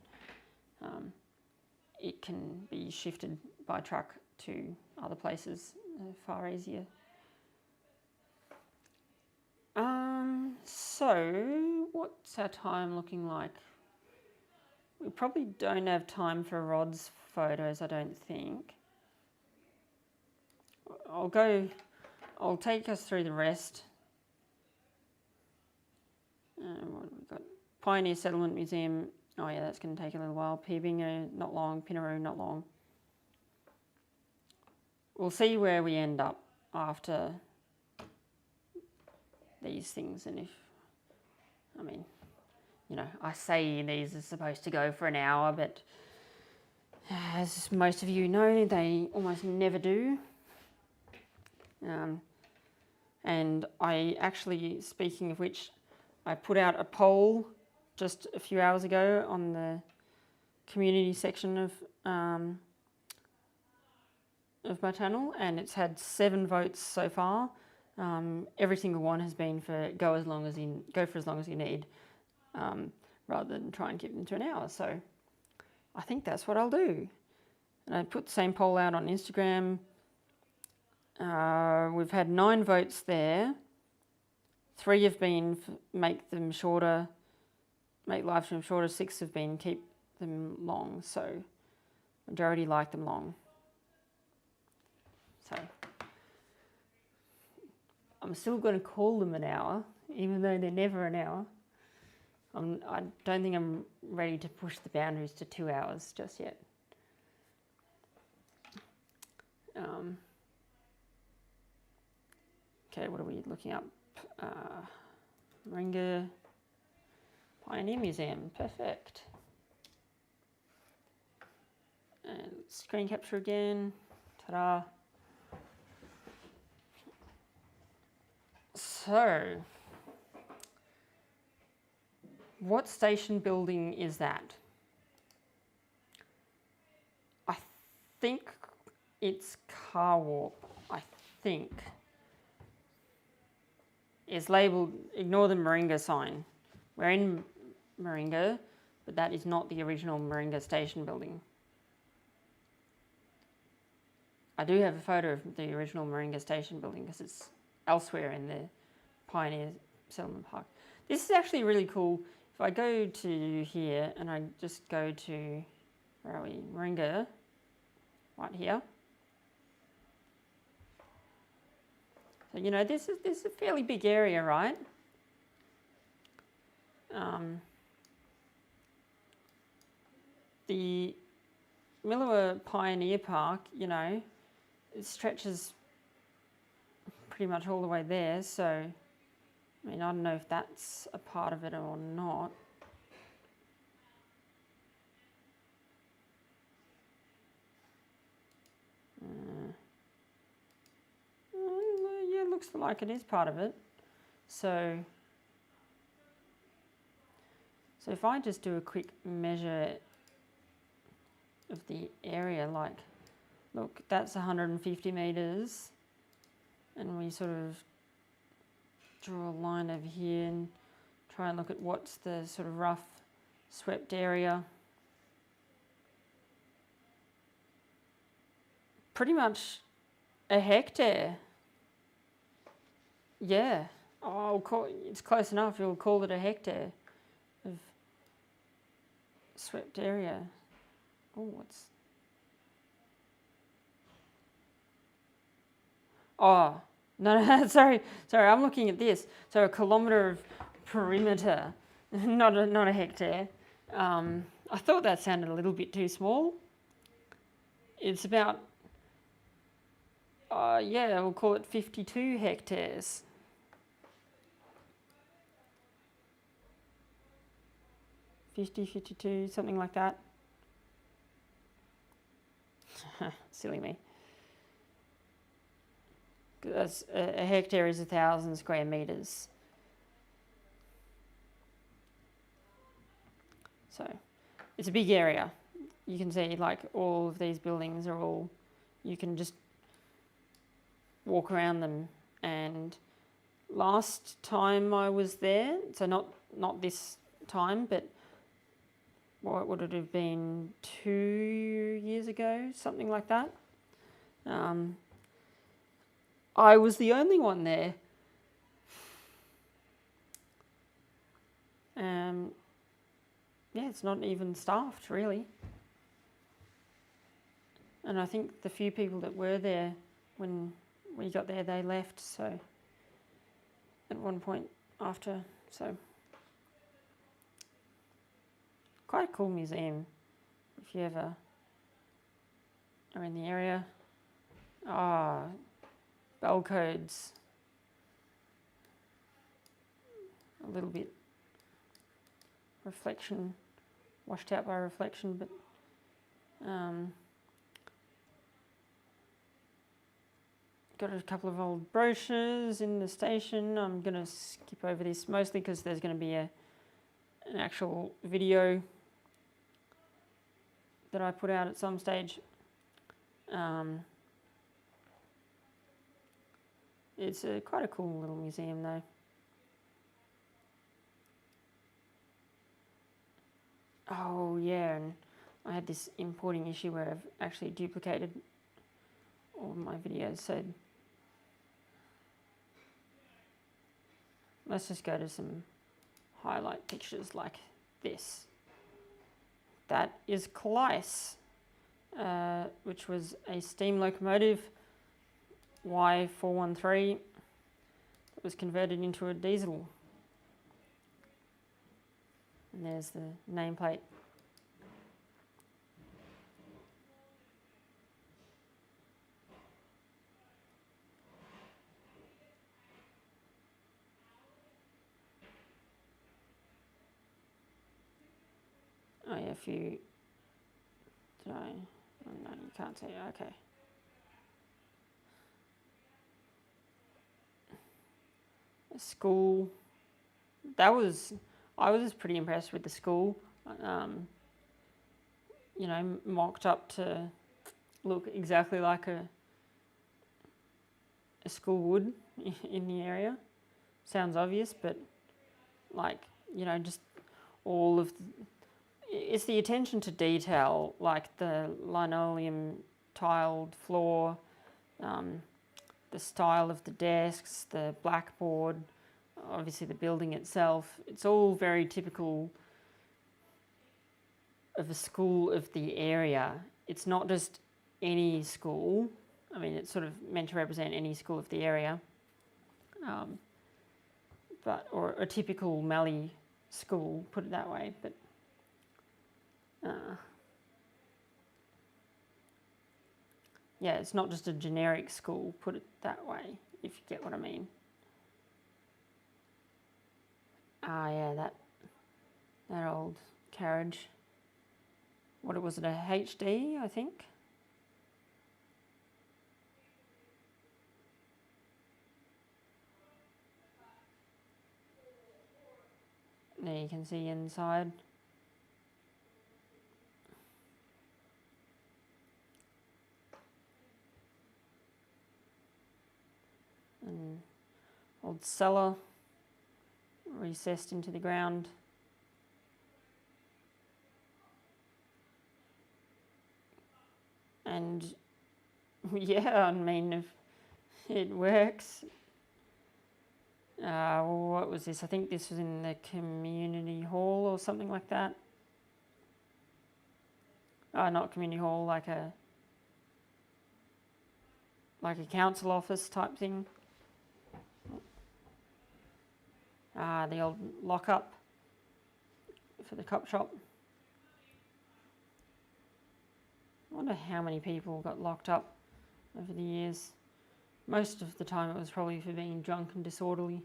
[SPEAKER 1] it can be shifted by truck to other places far easier. So what's our time looking like? We probably don't have time for Rod's photos, I don't think. I'll take us through the rest. What have we got? Pioneer Settlement Museum. Oh yeah, that's going to take a little while. Peebinga, not long. Pinnaroo, not long. We'll see where we end up after these things, and I say these are supposed to go for an hour, but as most of you know, they almost never do. And I actually, speaking of which, I put out a poll just a few hours ago on the community section of my channel, and it's had 7 votes so far. Every single one has been for go for as long as you need, rather than try and keep them to an hour. So I think that's what I'll do. And I put the same poll out on Instagram. We've had 9 votes there. 3 have been make live stream shorter. 6 have been keep them long. So majority like them long. So I'm still going to call them an hour, even though they're never an hour. I don't think I'm ready to push the boundaries to 2 hours just yet. Okay, what are we looking up? Moringa Pioneer Museum, perfect. And screen capture again, ta-da. So, what station building is that? I think it's car warp, I think. It's labelled, ignore the Moringa sign. We're in Moringa, but that is not the original Moringa station building. I do have a photo of the original Moringa station building because it's elsewhere in the Pioneer Settlement Park. This is actually really cool. If I go to here and I just go to, where are we, Moringa, right here. So, you know, this is a fairly big area, right? The Millewa Pioneer Park, you know, it stretches pretty much all the way there, so I mean, I don't know if that's a part of it or not. Yeah, it looks like it is part of it. So if I just do a quick measure of the area, like, look, that's 150 metres, and we sort of draw a line over here and try and look at what's the sort of rough swept area. Pretty much a hectare. Yeah, it's close enough, you'll call it a hectare of swept area. Oh, no, sorry, I'm looking at this. So a kilometre of perimeter, not a hectare. I thought that sounded a little bit too small. It's about, yeah, we'll call it 52 hectares. 50, 52, something like that. Silly me. That's, a hectare is 1,000 square metres. So it's a big area. You can see like all of these buildings are all, you can just walk around them. And last time I was there, so not this time, but what would it have been, 2 years ago, something like that. I was the only one there. Yeah, it's not even staffed really. And I think the few people that were there when we got there, they left, so at one point after, so. Quite a cool museum if you ever are in the area. Bell codes. A little bit reflection, washed out by reflection, but got a couple of old brochures in the station. I'm going to skip over this mostly because there's going to be an actual video that I put out at some stage. It's quite a cool little museum though. Oh yeah, and I had this importing issue where I've actually duplicated all of my videos, so let's just go to some highlight pictures like this. That is Clyce, which was a steam locomotive, Y413, that was converted into a diesel. And there's the nameplate. Oh yeah, if you, did I, oh no, you can't see it, okay. A school, I was pretty impressed with the school. You know, mocked up to look exactly like a school would in the area. Sounds obvious, but like, you know, just all of it's the attention to detail, like the linoleum tiled floor, the style of the desks, the blackboard, obviously the building itself. It's all very typical of a school of the area. It's not just any school. I mean, it's sort of meant to represent any school of the area, or a typical Mallee school, put it that way. But yeah, it's not just a generic school, put it that way, if you get what I mean. Yeah, that old carriage. What was it, a HD, I think? There you can see inside. An old cellar recessed into the ground. And yeah, I mean, if it works. What was this? I think this was in the community hall or something like that. Not community hall, like a council office type thing. The old lock-up for the cop shop. I wonder how many people got locked up over the years. Most of the time it was probably for being drunk and disorderly.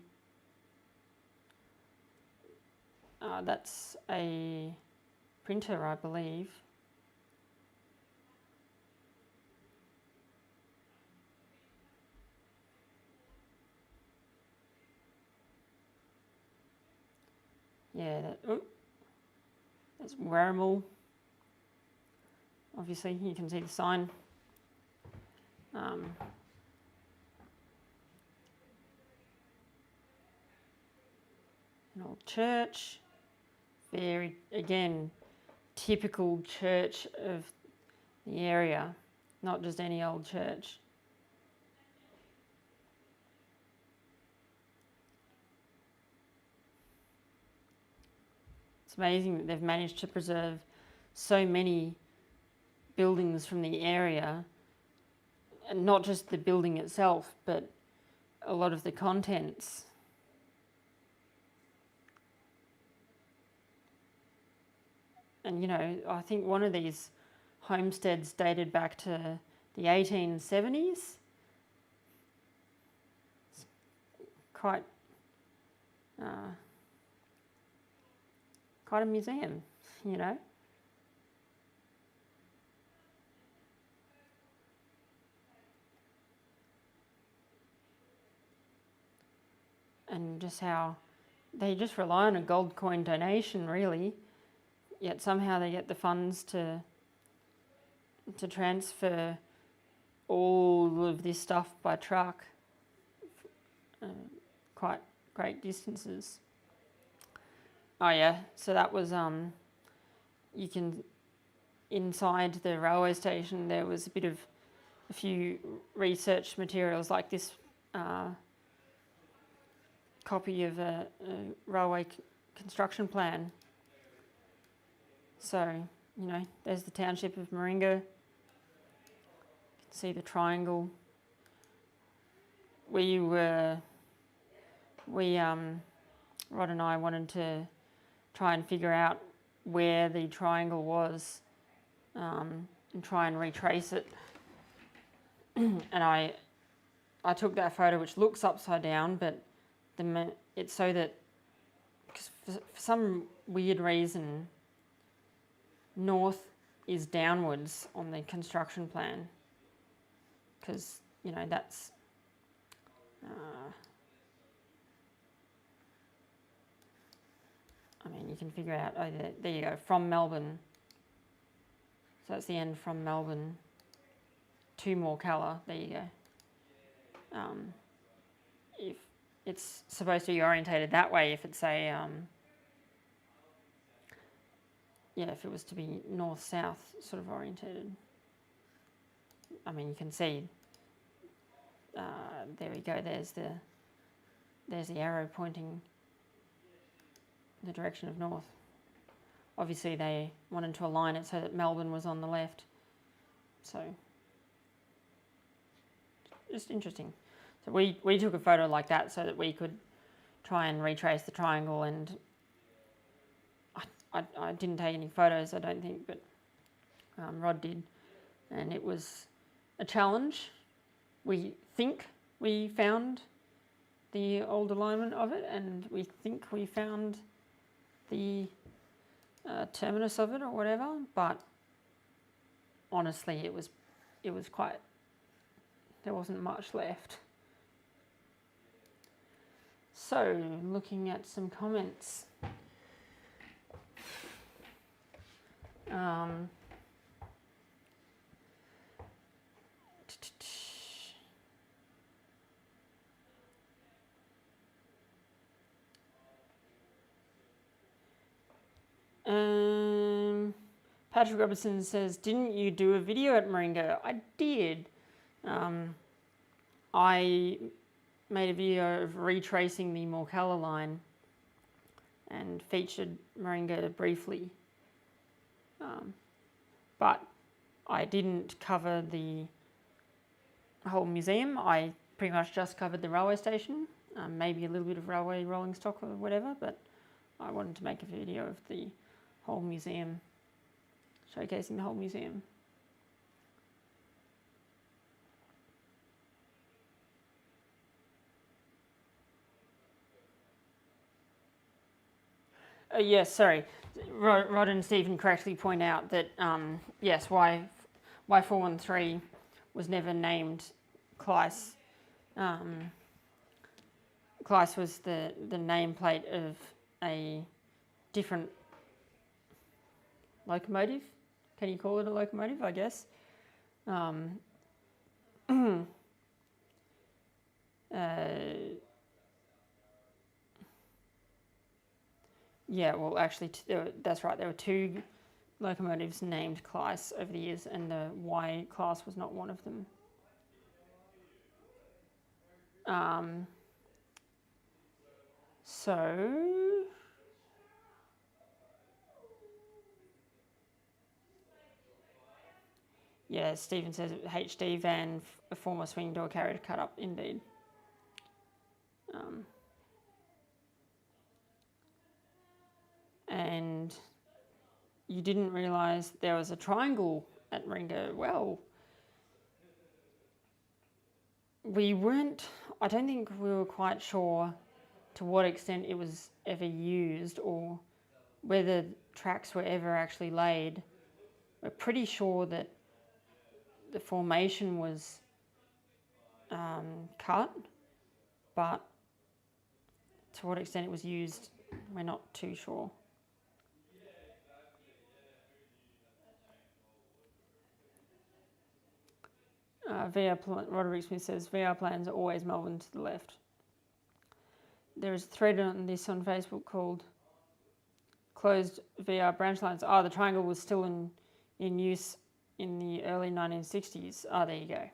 [SPEAKER 1] That's a printer, I believe. Yeah, that's Warramul. Obviously, you can see the sign. An old church. Very, again, typical church of the area, not just any old church. It's amazing that they've managed to preserve so many buildings from the area, and not just the building itself, but a lot of the contents. And, you know, I think one of these homesteads dated back to the 1870s. It's quite a museum, you know. And just how they just rely on a gold coin donation, really, yet somehow they get the funds to transfer all of this stuff by truck, quite great distances. Oh yeah, so that was you can, inside the railway station there was a few research materials, like this copy of a railway construction plan. So, you know, there's the township of Moringa. You can see the triangle. Rod and I wanted to try and figure out where the triangle was, and try and retrace it. And I took that photo, which looks upside down, but it's so that, because for some weird reason, north is downwards on the construction plan, because, you know, that's I mean, you can figure out, there you go, from Melbourne. So that's the end from Melbourne. to more colour. There you go. If it's supposed to be orientated that way, if it's a if it was to be north-south sort of orientated. I mean, you can see. There we go. There's the arrow pointing the direction of north. Obviously, they wanted to align it so that Melbourne was on the left. So, just interesting. So we took a photo like that so that we could try and retrace the triangle, and I didn't take any photos, I don't think, but Rod did, and it was a challenge. We think we found the old alignment of it, and we think we found the terminus of it or whatever, but honestly it was quite, there wasn't much left. So, looking at some comments. Patrick Robertson says, didn't you do a video at Moringa? I did. I made a video of retracing the Morcalla line and featured Moringa briefly. But I didn't cover the whole museum. I pretty much just covered the railway station, maybe a little bit of railway rolling stock or whatever, but I wanted to make a video of the whole museum, showcasing the whole museum. Yes, sorry. Rod and Stephen correctly point out that, yes, Y413 was never named Clyce. Clyce was the nameplate of a different locomotive. Can you call it a locomotive, I guess? Yeah, well, actually, that's right. There were two locomotives named Clyce over the years, and the Y class was not one of them. So, yeah, Stephen says HD van, a former swing door carrier cut up, indeed. And you didn't realise there was a triangle at Moringa. Well, I don't think we were quite sure to what extent it was ever used or whether tracks were ever actually laid. We're pretty sure that the formation was cut, but to what extent it was used, we're not too sure. Roderick Smith says, VR plans are always Melbourne to the left. There is a thread on this on Facebook called Closed VR Branch Lines. The triangle was still in use in the early 1960s. There you go.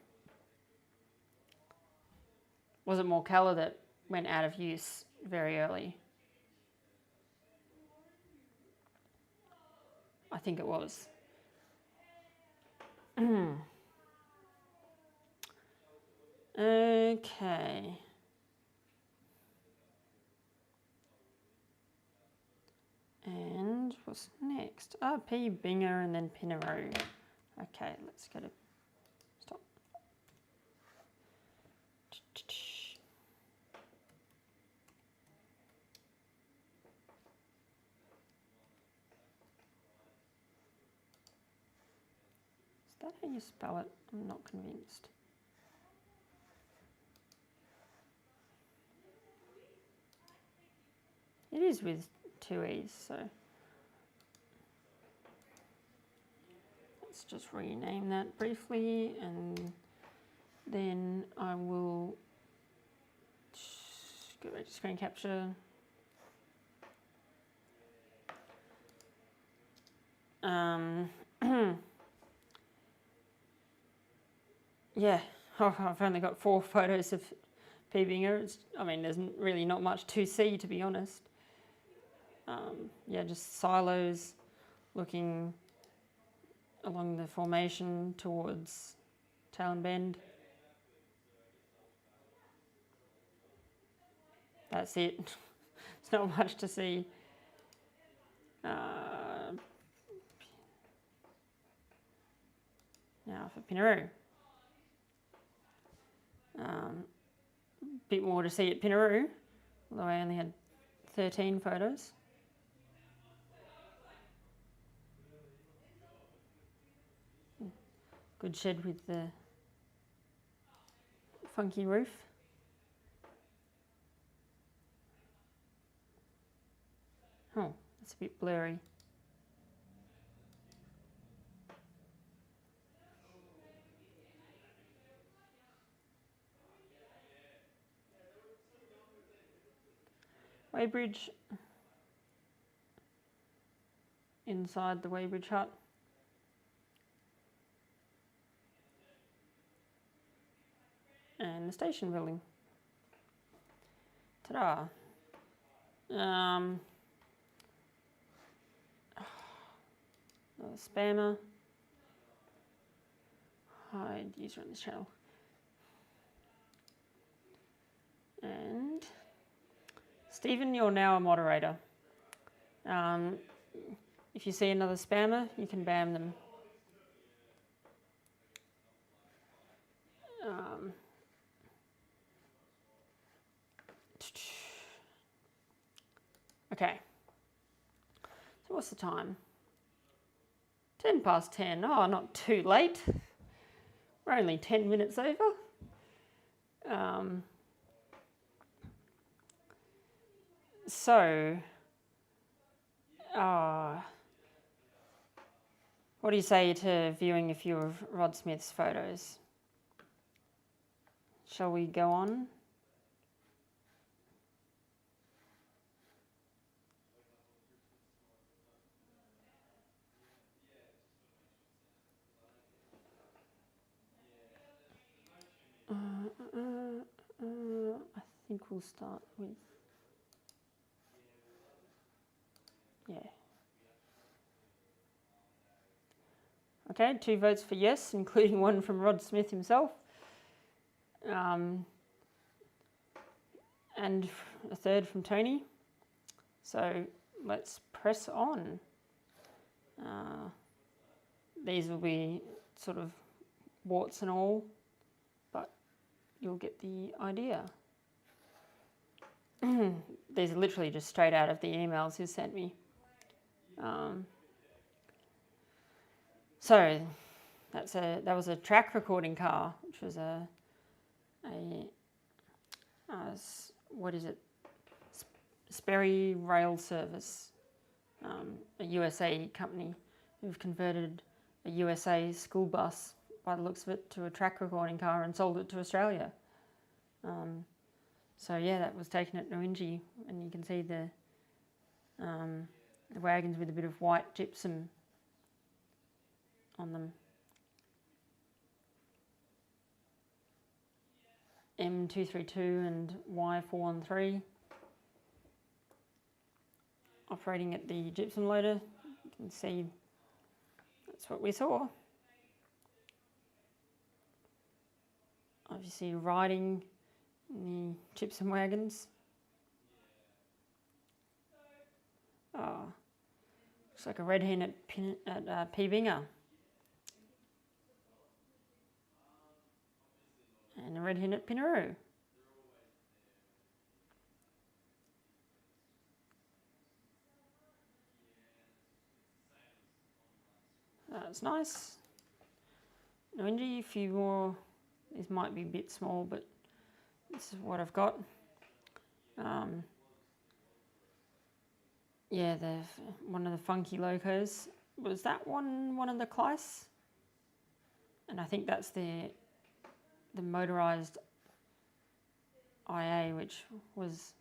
[SPEAKER 1] Was it Morcalla that went out of use very early? I think it was. Okay. And what's next? Peebinga and then Pinnaroo. Okay, let's go to stop. Is that how you spell it? I'm not convinced. It is with two E's, so let's just rename that briefly, and then I will go back to screen capture. Yeah, I've only got 4 photos of Peebinga. I mean, there's really not much to see, to be honest. Yeah, just silos looking along the formation towards Talon Bend. That's it. It's not much to see. Now for Pinnaroo. Bit more to see at Pinnaroo, although I only had 13 photos. Good shed with the funky roof. Oh, that's a bit blurry. Weighbridge. Inside the Weighbridge hut. And the station building. Ta-da. Another spammer. Hide user on this channel. And Stephen, you're now a moderator. If you see another spammer, you can bam them. Okay. So what's the time? 10 past 10. Oh, not too late. We're only 10 minutes over. What do you say to viewing a few of Rod Smith's photos? Shall we go on? I think we'll start with, yeah. Okay, 2 votes for yes, including one from Rod Smith himself. And a third from Tony. So let's press on. These will be sort of warts and all, but you'll get the idea. These are literally just straight out of the emails he sent me. So that was a track recording car, which was what is it? Sperry Rail Service, a USA company who've converted a USA school bus, by the looks of it, to a track recording car and sold it to Australia. So yeah, that was taken at Nowingi, and you can see the wagons with a bit of white gypsum on them. M232 and Y413 operating at the gypsum loader. You can see that's what we saw. Obviously riding in the gypsum wagons. Oh, looks like a red hen at Peebinga. And a red hen at Pinnaroo. That's nice. Nowingi, a few more. These might be a bit small, but this is what I've got. Yeah, one of the funky locos. Was that one of the Kleiss? and I think that's the motorised IA, which was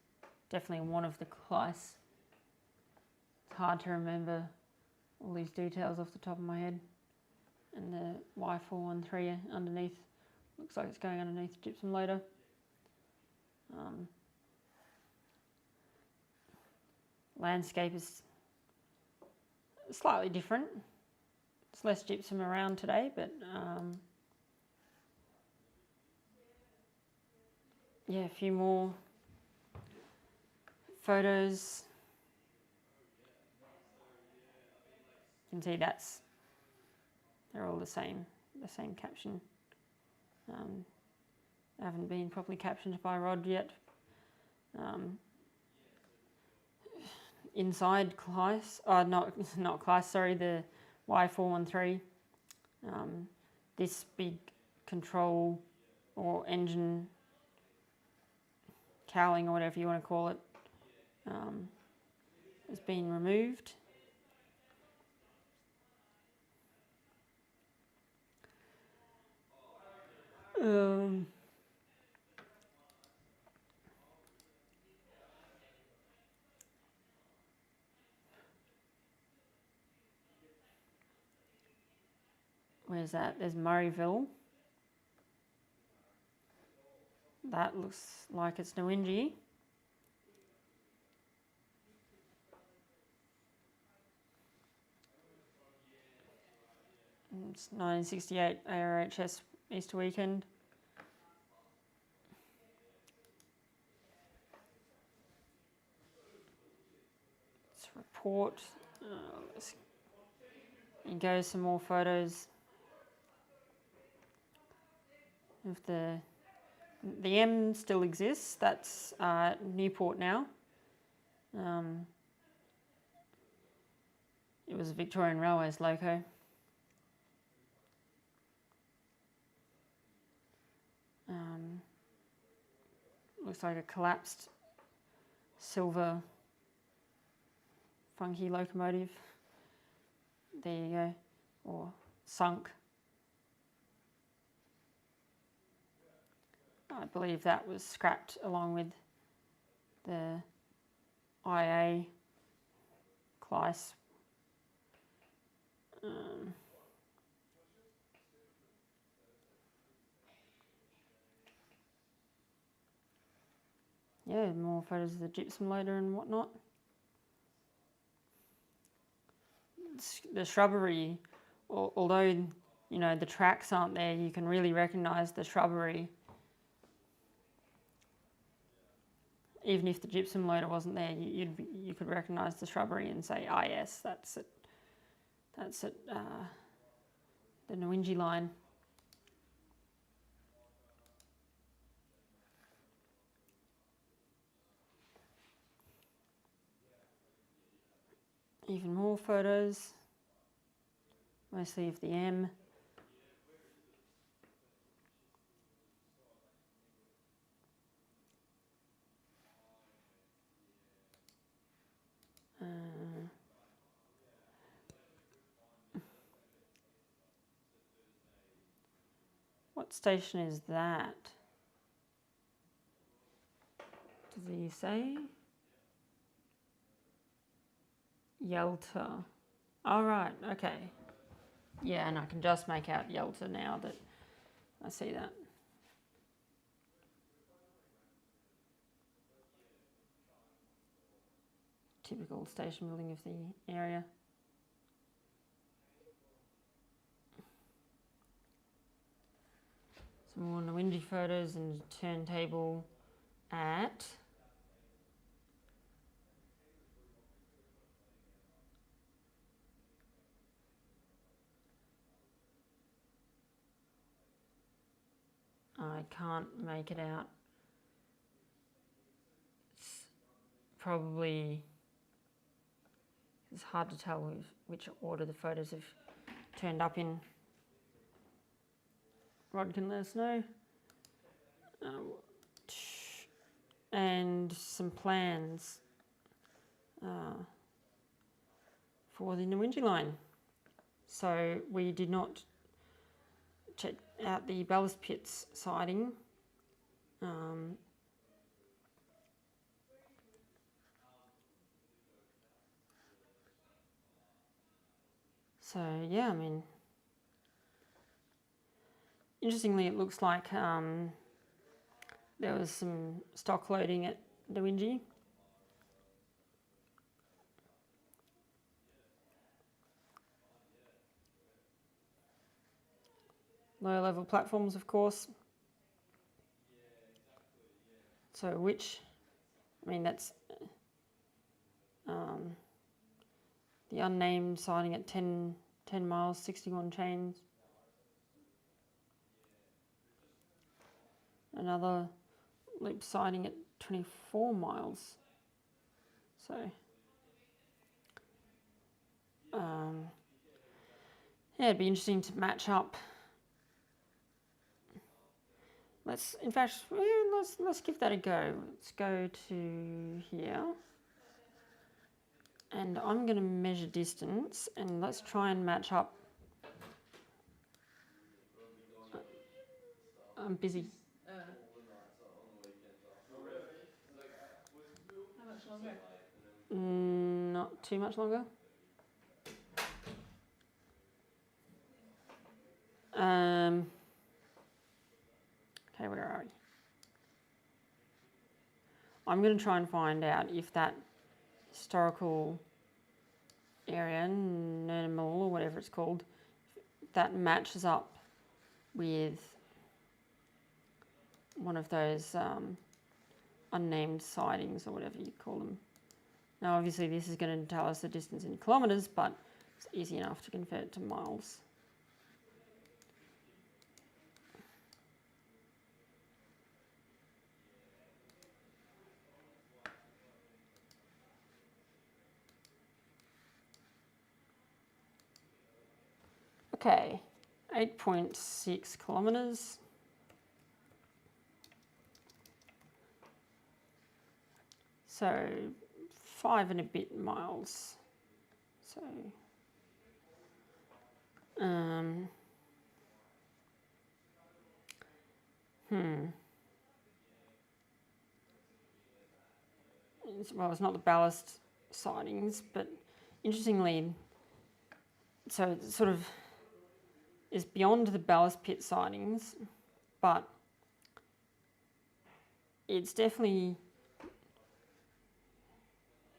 [SPEAKER 1] definitely one of the Kleiss. It's hard to remember all these details off the top of my head. And the Y413 underneath, looks like it's going underneath the gypsum loader. Landscape is slightly different. There's less gypsum around today, but yeah, a few more photos. You can see they're all the same caption. They haven't been properly captioned by Rod yet. Inside Kleiss, not Kleiss, sorry, the Y413. This big control or engine cowling or whatever you want to call it has been removed. Where's that? There's Murrayville. That looks like it's Nowingi. It's 1968 ARHS Easter weekend. It's a report. Here goes some more photos of the M still exists. That's Newport now. It was a Victorian Railways loco. Looks like a collapsed silver funky locomotive. There you go, or sunk. I believe that was scrapped along with the IA Kleiss. Yeah, more photos of the gypsum loader and whatnot. The shrubbery, although you know the tracks aren't there, you can really recognise the shrubbery. Even if the gypsum loader wasn't there, you could recognise the shrubbery and say, "Ah, yes, that's it. That's it. The Nowingi line." Even more photos, mostly of the M. What station is that? Does he say? Yalta. All right, okay. Yeah, and I can just make out Yalta now that I see that. Typical station building of the area. Some more Nowingi photos and turntable at I can't make it out. It's hard to tell which order the photos have turned up in. Rod can let us know. And some plans for the Nowingi line. So we did not out the ballast pits sighting. So yeah, I mean, interestingly, it looks like there was some stock loading at Nowingi. Low level platforms, of course. So which, I mean, that's the unnamed sighting at 10 miles, 61 chains. Another loop sighting at 24 miles. So, yeah, it'd be interesting to match up. Let's give that a go. Let's go to here. And I'm going to measure distance, and let's try and match up. I'm busy.
[SPEAKER 2] How much longer?
[SPEAKER 1] Not too much longer. Okay, where are we? I'm going to try and find out if that historical area, Nemo or whatever it's called, that matches up with one of those unnamed sightings or whatever you call them. Now, obviously, this is going to tell us the distance in kilometres, but it's easy enough to convert it to miles. Okay, 8.6 kilometres. So 5 and a bit miles. So well, it's not the ballast sightings, but interestingly, so it sort of is beyond the ballast pit sightings, but it's definitely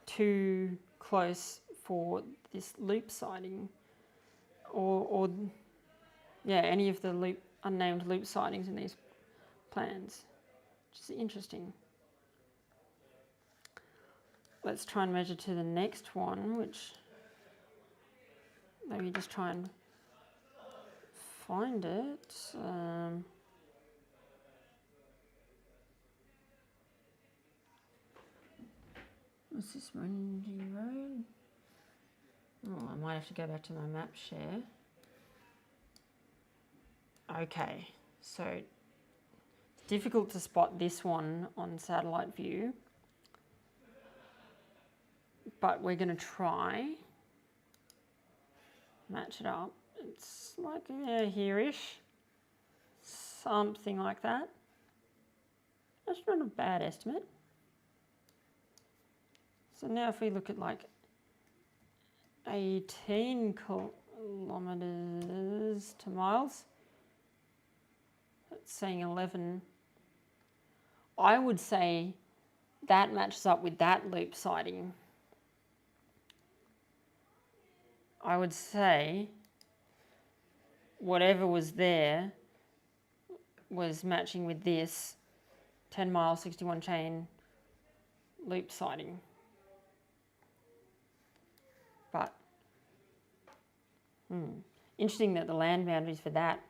[SPEAKER 1] too close for this loop sighting, or yeah, any of the unnamed loop sightings in these plans, which is interesting. Let's try and measure to the next one, which maybe just try and find it. What's this, Moringa Road? Oh, I might have to go back to my map share. Okay, so it's difficult to spot this one on satellite view, but we're going to try match it up. It's like here-ish, something like that. That's not a bad estimate. So now if we look at like 18 kilometres to miles, that's saying 11. I would say that matches up with that loop sighting. I would say whatever was there was matching with this 10 mile, 61 chain loop sighting. But interesting that the land boundaries for that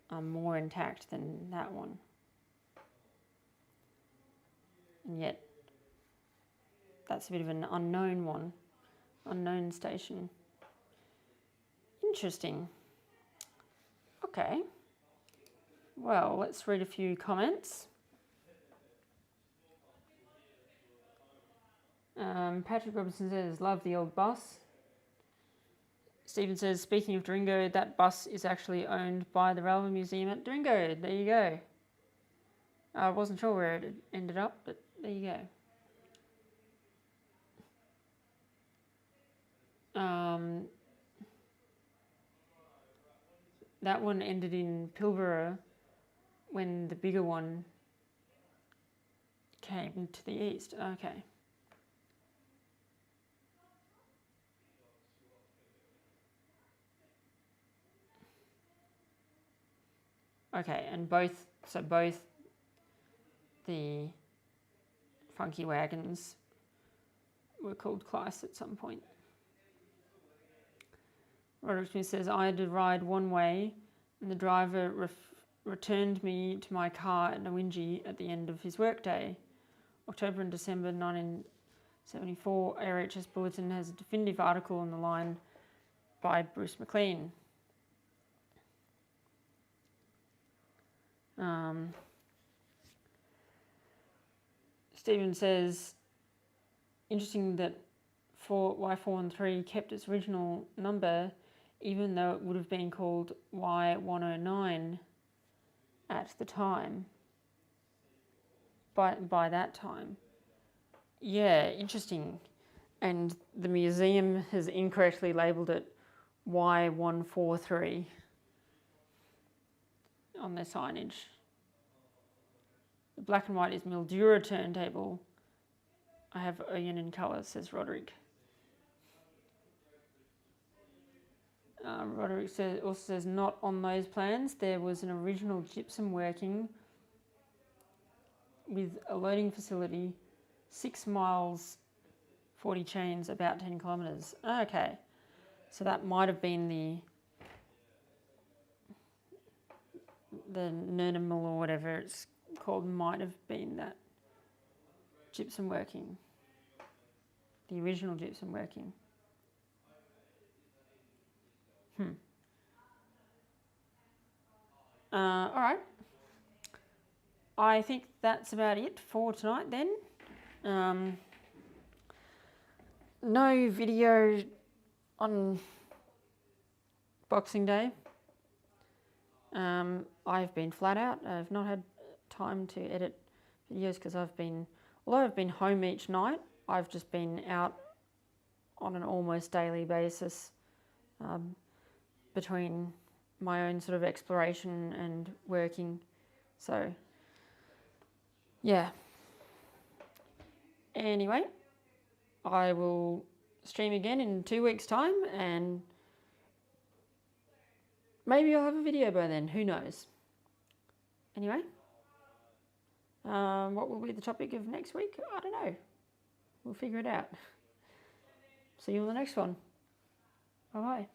[SPEAKER 1] are more intact than that one. And yet that's a bit of an unknown one, unknown station. Interesting. Okay. Well, let's read a few comments. Patrick Robinson says, love the old bus. Stephen says, speaking of Doringo, that bus is actually owned by the Railway Museum at Doringo. There you go. I wasn't sure where it ended up, but there you go. That one ended in Pilbara when the bigger one came to the east. Okay. Okay, and both the funky wagons were called Clyce at some point. Roderick Smith says, I had to ride one way and the driver returned me to my car at Nowingi at the end of his workday. October and December 1974, ARHS Bulletin has a definitive article on the line by Bruce McLean. Stephen says, interesting that Y413 kept its original number even though it would have been called Y109 at the time. By that time. Yeah, interesting. And the museum has incorrectly labelled it Y143 on their signage. The black and white is Mildura turntable. I have Oyen in colour, says Roderick. Roderick also says, not on those plans. There was an original gypsum working with a loading facility, 6 miles, 40 chains, about 10 kilometres. Okay, so that might have been the Nernamil or whatever it's called, might have been that gypsum working, the original gypsum working. All right. I think that's about it for tonight then. No video on Boxing Day. I've been flat out. I've not had time to edit videos because although I've been home each night, I've just been out on an almost daily basis between my own sort of exploration and working. So, yeah. Anyway, I will stream again in 2 weeks' time and maybe I'll have a video by then, who knows. Anyway, what will be the topic of next week? I don't know. We'll figure it out. See you on the next one. Bye-bye.